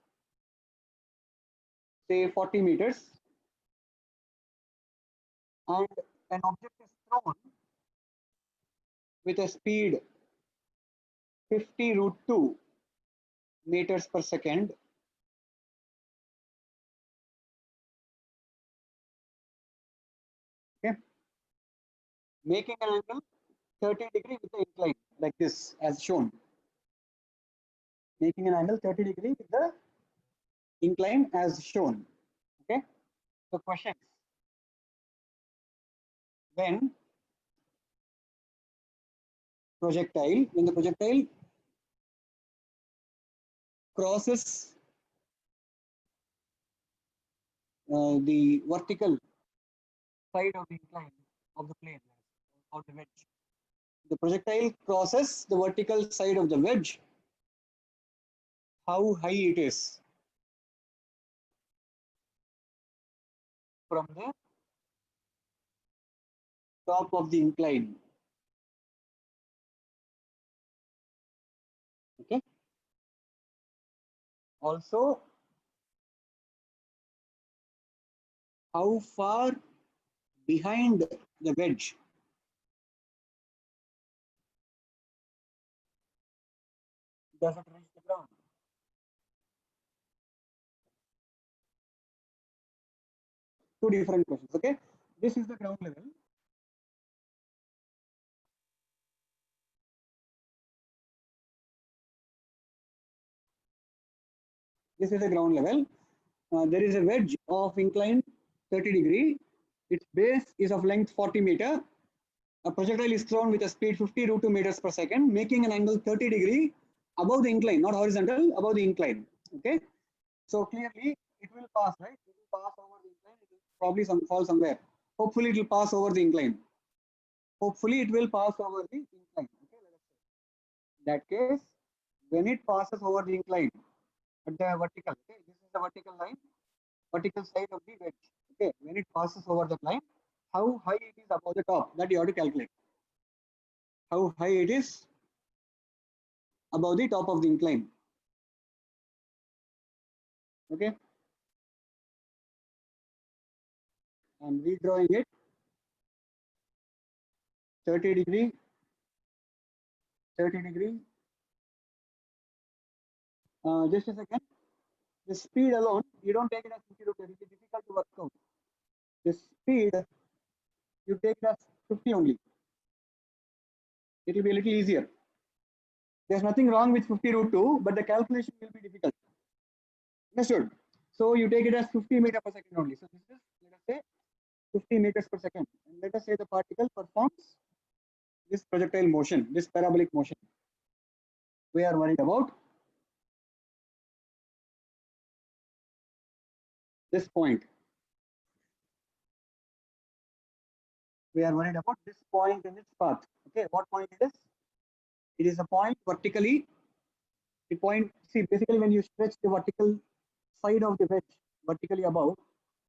say 40 meters, and an object is thrown with a speed 50 root 2 meters per second. Okay, making an angle 30 degree with the incline like this as shown. Making an angle 30 degree with the incline as shown. Okay, so question: when the projectile crosses the vertical side of the incline of the plane or the wedge. The projectile crosses the vertical side of the wedge. How high it is from the top of the incline. Okay. Also, how far behind the wedge does it reach the ground? Two different questions. Okay. This is the ground level. This is the ground level. There is a wedge of incline 30°. Its base is of length 40 meter. A projectile is thrown with a speed 50 √2 meters per second, making an angle 30° above the incline, not horizontal, above the incline. Okay. So clearly it will pass, right? It will pass over the incline. It will probably fall somewhere. Hopefully it will pass over the incline. Hopefully it will pass over the incline. Okay. Let us say. In that case, when it passes over the incline at the vertical, okay, this is the vertical line, vertical side of the wedge. Okay, when it passes over the line, how high it is above the top, that you have to calculate. How high it is above the top of the incline. Okay. I'm redrawing it. 30°, 30°. Just a second. The speed alone, you don't take it as 50 √2. It is difficult to work out. The speed, you take it as 50 only. It will be a little easier. There's nothing wrong with 50 √2, but the calculation will be difficult. Understood? So you take it as 50 meters per second only. So this is, let us say, 50 meters per second. And let us say the particle performs this projectile motion, this parabolic motion. We are worried about this point. We are worried about this point in its path. Okay, what point it is? It is a point vertically. The point, see, basically when you stretch the vertical side of the wedge vertically above,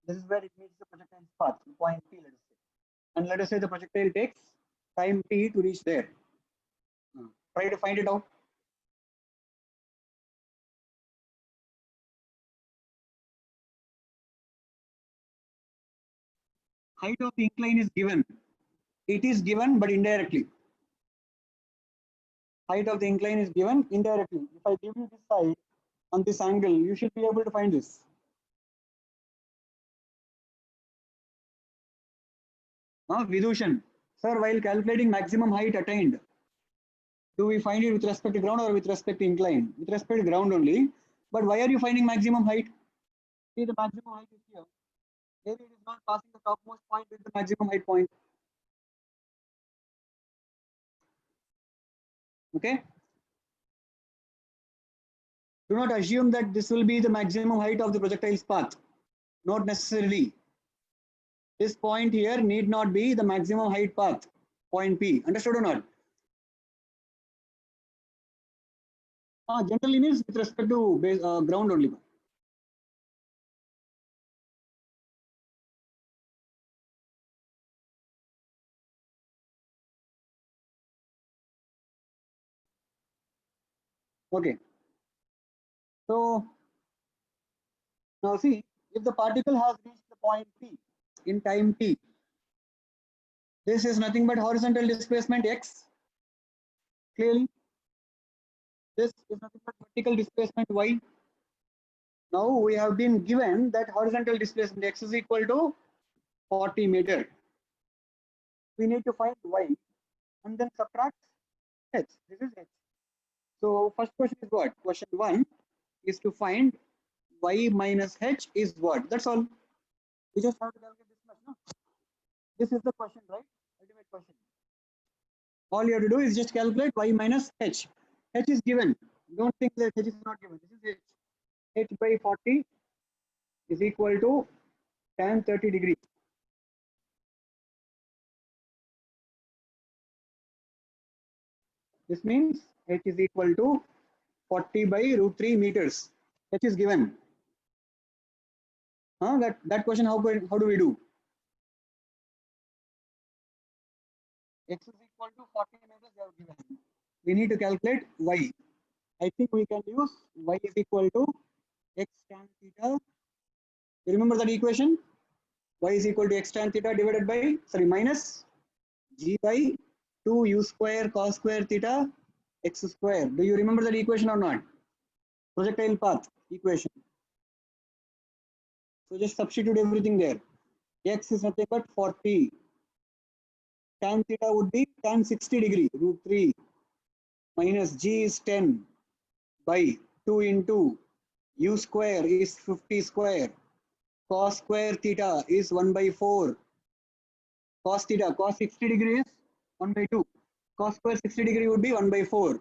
this is where it meets the projectile's path, the point P, let us say. And let us say the projectile takes time T to reach there. Try to find it out. Height of the incline is given. It is given, but indirectly. Height of the incline is given indirectly. If I give you this side on this angle, you should be able to find this. Vidushan, sir, while calculating maximum height attained, do we find it with respect to ground or with respect to incline? With respect to ground only. But why are you finding maximum height? See, the maximum height is here. Maybe it is not passing the topmost point with the maximum height point. Okay. Do not assume that this will be the maximum height of the projectile's path. Not necessarily. This point here need not be the maximum height path, point P. Understood or not? Generally means with respect to base, ground only. Okay. So now see, if the particle has reached the point P in time T, this is nothing but horizontal displacement x. Clearly, this is nothing but vertical displacement y. Now we have been given that horizontal displacement x is equal to 40 meter. We need to find y and then subtract h. This is h. So first question is what? Question 1 is to find y minus h is what? That's all. We just have to calculate this much. No? This is the question, right? Ultimate question. All you have to do is just calculate y minus h. H is given. Don't think that h is not given. This is h. H by 40 is equal to tan 30 degrees. This means h is equal to 40 by root 3 meters. H is given. That question, how do we do? X is equal to 40 meters they have given. We need to calculate y. I think we can use y is equal to x tan theta. You remember that equation? Y is equal to x tan theta divided by, minus g by 2 u square cos square theta x square. Do you remember that equation or not? Projectile path equation. So just substitute everything there. X is nothing but 40. Tan theta would be tan 60 degree, root 3 minus g is 10 by 2 into u square is 50 square. Cos square theta is 1 by 4. Cos theta, cos 60 degree is 1 by 2. Cos square 60 degree would be 1 by 4.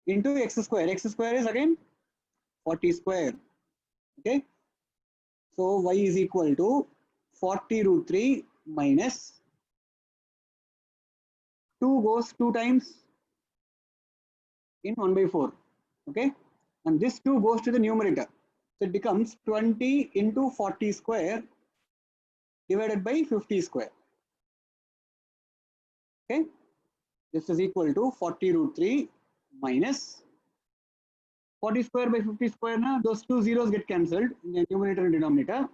Into x square. X square is again 40 square. Okay. So y is equal to 40 root 3 minus 2 goes 2 times in 1 by 4. Okay. And this 2 goes to the numerator. So it becomes 20 into 40 square divided by 50 square. Okay. This is equal to 40 root 3 minus 40 square by 50 square. Now those two zeros get cancelled in the numerator and denominator,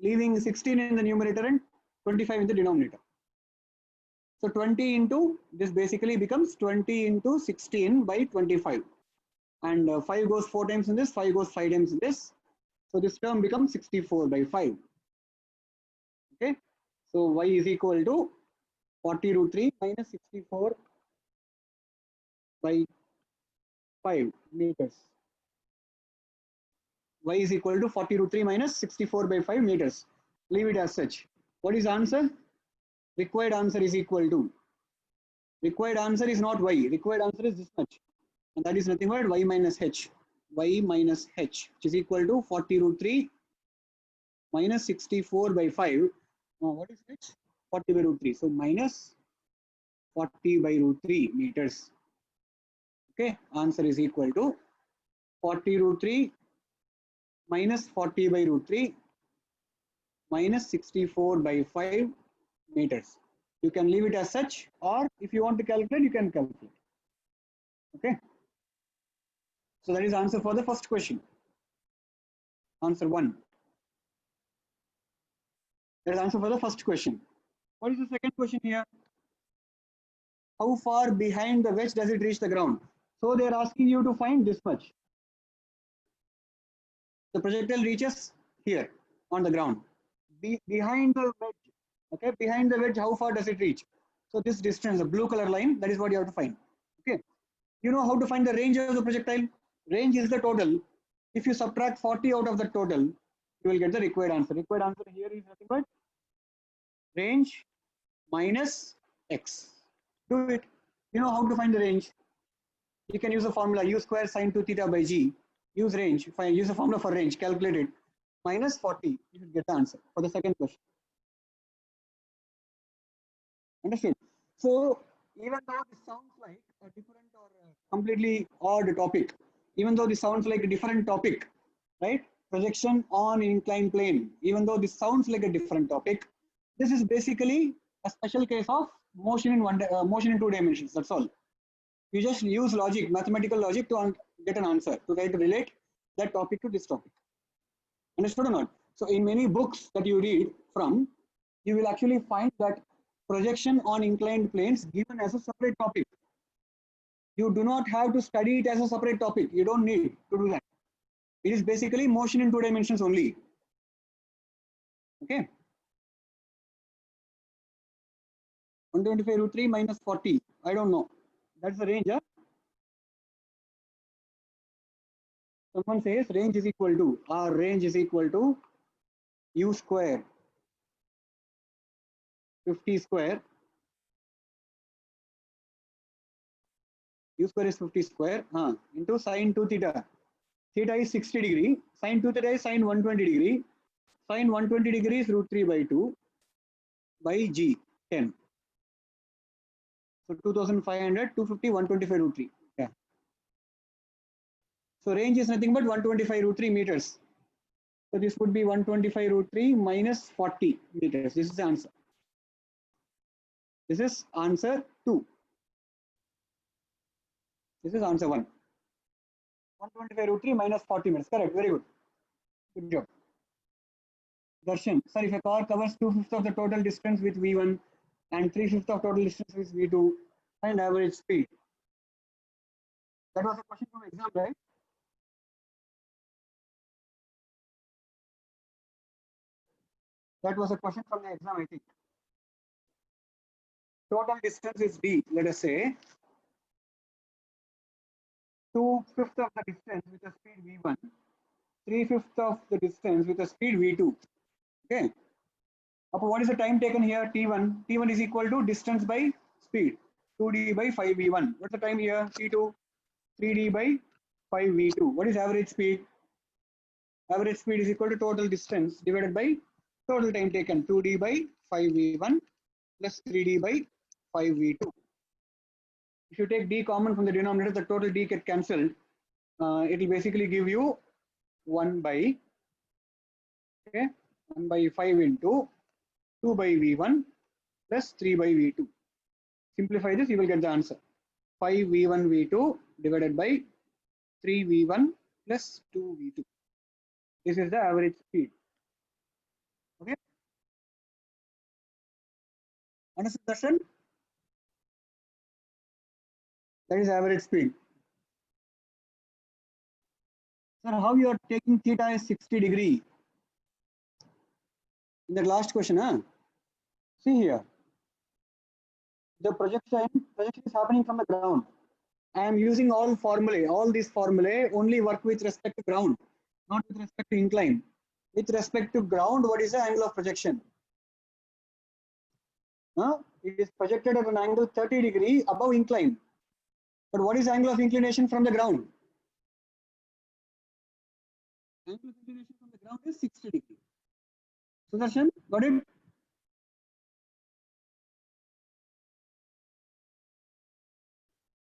leaving 16 in the numerator and 25 in the denominator. So 20 into this basically becomes 20 into 16 by 25. And 5 goes 4 times in this, 5 goes 5 times in this. So this term becomes 64 by 5. Okay. So y is equal to 40 root 3 minus 64 by 5 meters. Y is equal to 40 root 3 minus 64 by 5 meters. Leave it as such. What is the answer? Required answer is equal to. Required answer is not y. Required answer is this much. And that is nothing but y minus h. Y minus h, which is equal to 40 root 3 minus 64 by 5. What is h? 40 by root 3. So minus 40 by root 3 meters. Okay. Answer is equal to 40 root 3 minus 40 by root 3 minus 64 by 5 meters. You can leave it as such, or if you want to calculate, you can calculate. Okay. So that is answer for the first question. Answer 1. That is answer for the first question. What is the second question here? How far behind the wedge does it reach the ground? So they are asking you to find this much. The projectile reaches here on the ground. Behind the wedge, okay, behind the wedge, how far does it reach? So this distance, the blue color line, that is what you have to find. Okay. You know how to find the range of the projectile? Range is the total. If you subtract 40 out of the total, you will get the required answer. Required answer here is nothing but range minus x. Do it. You know how to find the range? You can use the formula u square sine 2 theta by g. Use range. If I use the formula for range, calculate it. Minus 40, you should get the answer for the second question. Understood? So even though this sounds like a different or a completely odd topic, even though this sounds like a different topic, right? Projection on inclined plane, even though this sounds like a different topic, this is basically a special case of motion in 2 dimensions. That's all. You just use logic, mathematical logic to get an answer, to try to relate that topic to this topic. Understood or not? So in many books that you read from, you will actually find that projection on inclined planes given as a separate topic. You do not have to study it as a separate topic. You don't need to do that. It is basically motion in 2 dimensions only. Okay. 125 root 3 minus 40. I don't know. That's the range. Huh? Someone says range is equal to, or range is equal to u square 50 square. U square is 50 square into sine 2 theta. Theta is 60 degree. Sine 2 theta is sine 120 degree. Sine 120 degree is root 3 by 2 by g 10. So 2500, 250, 125 root 3. Yeah. So range is nothing but 125 root 3 meters. So this would be 125 root 3 minus 40 meters. This is the answer. This is answer 2. This is answer 1. 125 root 3 minus 40 meters. Correct. Very good. Good job. Darshan, sir, if a car covers 2/5 of the total distance with V1 and 3/5 of total distance with V2, find average speed. That was a question from exam, right? That was a question from the exam, I think. Total distance is D, let us say. 2/5 of the distance with a speed V1, 3/5 of the distance with a speed V2. Okay. What is the time taken here? T1. T1 is equal to distance by speed. 2D by 5V1. What's the time here? T2. 3D by 5V2. What is average speed? Average speed is equal to total distance divided by total time taken. 2D by 5V1 plus 3D by 5V2. If you take D common from the denominator, the total D get cancelled. It will basically give you 1 by 5 into 2 by V1 plus 3 by V2. Simplify this, you will get the answer. 5V1 V2 divided by 3V1 plus 2V2. This is the average speed. Okay. Understood, Darshan? That is average speed. Sir, how you are taking theta is 60 degree? In the last question, huh? See here. The projection is happening from the ground. I am using all formulae. All these formulae only work with respect to ground, not with respect to incline. With respect to ground, what is the angle of projection? It is projected at an angle 30 degree above incline. But what is the angle of inclination from the ground? Angle of inclination from the ground is 60 degree. Sudarshan, got it?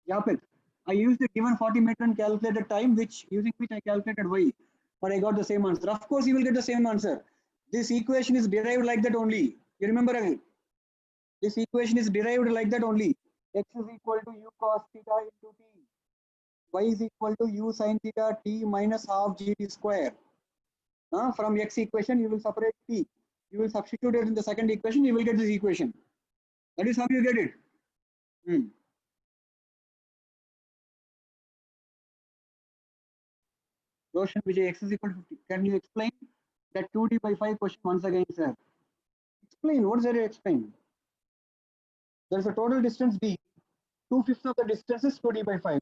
Yapit, I used the given 40 meter and calculated time, using which I calculated y, but I got the same answer. Of course, you will get the same answer. This equation is derived like that only. You remember again? This equation is derived like that only. X is equal to u cos theta into t. Y is equal to u sin theta t minus half gt square. From x equation, you will separate t. You will substitute it in the second equation, you will get this equation. That is how you get it. Roshan Vijay, x is equal to 50. Can you explain that 2d by 5 question once again, sir? Explain. What is there to explain? There is a total distance d. 2/5 of the distance is 2d by 5.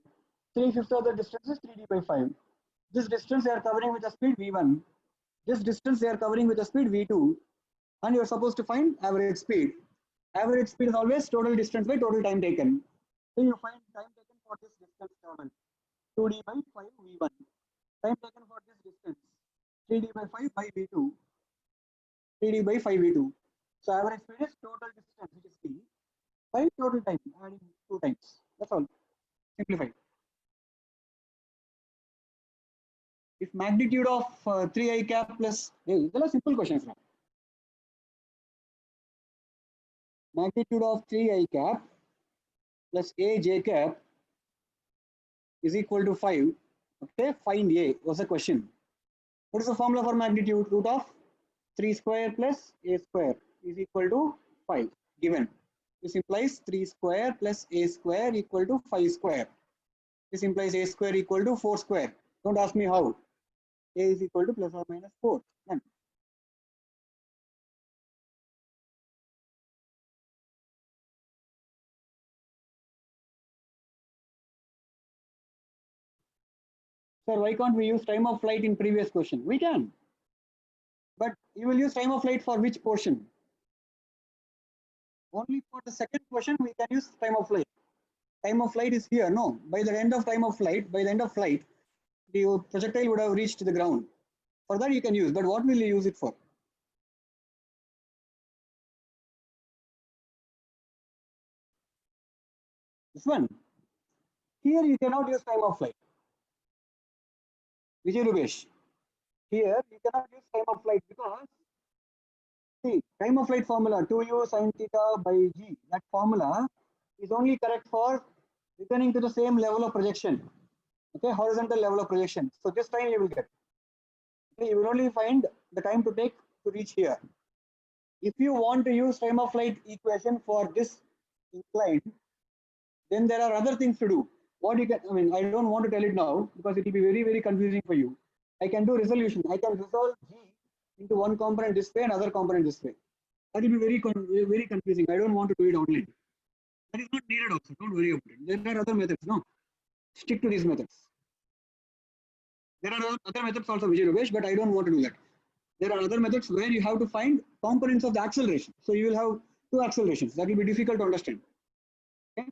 3/5 of the distance is 3d by 5. This distance they are covering with a speed v1. This distance they are covering with a speed v2. And you are supposed to find average speed. Average speed is always total distance by total time taken. So you find time taken for this distance travel. 2d by 5 v1. Time taken for this distance. 3d by 5 by v2. 3d by 5v2. So average speed is total distance, which is t, by total time, adding 2 times. That's all. Simplified. If magnitude of 3I cap plus, these are simple questions now. Magnitude of 3I cap plus AJ cap is equal to 5. Okay, find A was the question. What is the formula for magnitude? Root of 3 square plus A square is equal to 5 given. This implies 3 square plus A square equal to 5 square. This implies A square equal to 4 square. Don't ask me how. A is equal to plus or minus 4. Done. Sir, why can't we use time of flight in previous question? We can. But you will use time of flight for which portion? Only for the second question we can use time of flight. Time of flight is here. No, by the end of time of flight, the projectile would have reached the ground. For that you can use, but what will you use it for? This one. Here you cannot use time of flight. Vijay Rubesh. Here you cannot use time of flight because see, time of flight formula 2u sin theta by g. That formula is only correct for returning to the same level of projection. Okay, horizontal level of projection. So this time you will get. Okay, you will only find the time to take to reach here. If you want to use time of flight equation for this incline, then there are other things to do. What you can, I mean, I don't want to tell it now because it will be very, very confusing for you. I can do resolution. I can resolve G into one component this way and other component this way. That will be very confusing. I don't want to do it online. That is not needed also. Don't worry about it. There are other methods. No, stick to these methods. There are other methods also, Vijay Rubesh, but I don't want to do that. There are other methods where you have to find components of the acceleration. So you will have two accelerations. That will be difficult to understand. Okay.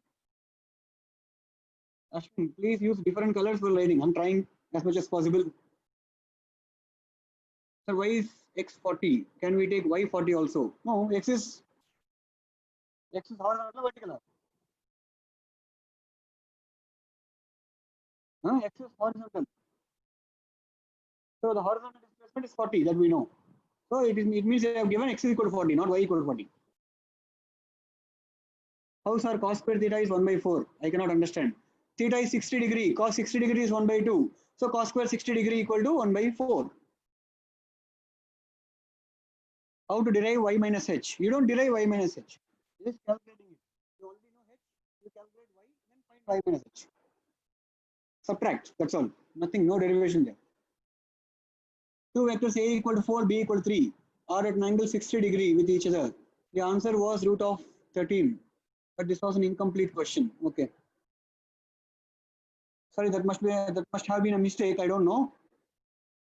Ashwin, please use different colors for lighting. I'm trying as much as possible. So why is x40? Can we take y40 also? No, x is horizontal or vertical? No, x is horizontal. So the horizontal displacement is 40, that we know. So it means they have given x is equal to 40, not y equal to 40. How sir cos square theta is 1 by 4? I cannot understand. Theta is 60 degree, cos 60 degree is 1 by 2. So cos square 60 degree equal to 1 by 4. How to derive y minus h? You don't derive y minus h. Just calculating it. You already know h, you calculate y, then find y minus h. Subtract, that's all. Nothing, no derivation there. Two vectors a equal to 4, b equal to 3 are at an angle 60 degree with each other. The answer was root of 13. But this was an incomplete question. Okay. Sorry, that must have been a mistake. I don't know.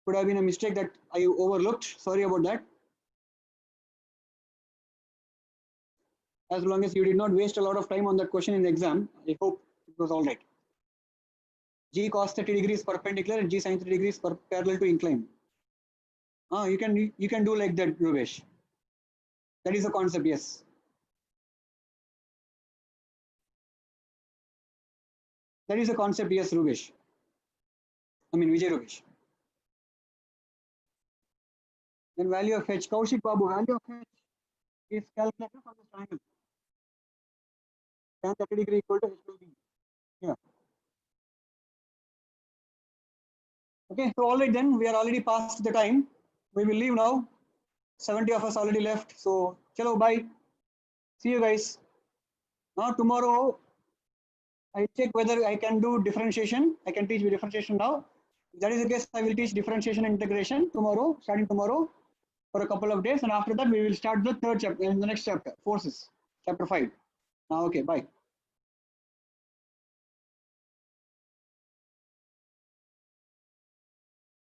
Could have been a mistake that I overlooked. Sorry about that. As long as you did not waste a lot of time on that question in the exam, I hope it was all right. G cos 30 degrees perpendicular and G sin 30 degrees parallel to incline. You can do like that, Rubesh. That is the concept, yes. That is the concept, yes, Rubesh. I mean, Vijay Rubesh. Then value of h, Kaushik Babu, value of h is calculated from this triangle. Tan 30 degree equal to h by b. Yeah. Okay, so all right then, we are already past the time. We will leave now. 70 of us already left. So, chalo, bye. See you guys. Now tomorrow, I check whether I can do differentiation. I can teach differentiation now. If that is the case, I will teach differentiation and integration tomorrow, starting tomorrow for a couple of days. And after that, we will start the third chapter in the next chapter, forces, chapter 5. Okay, bye.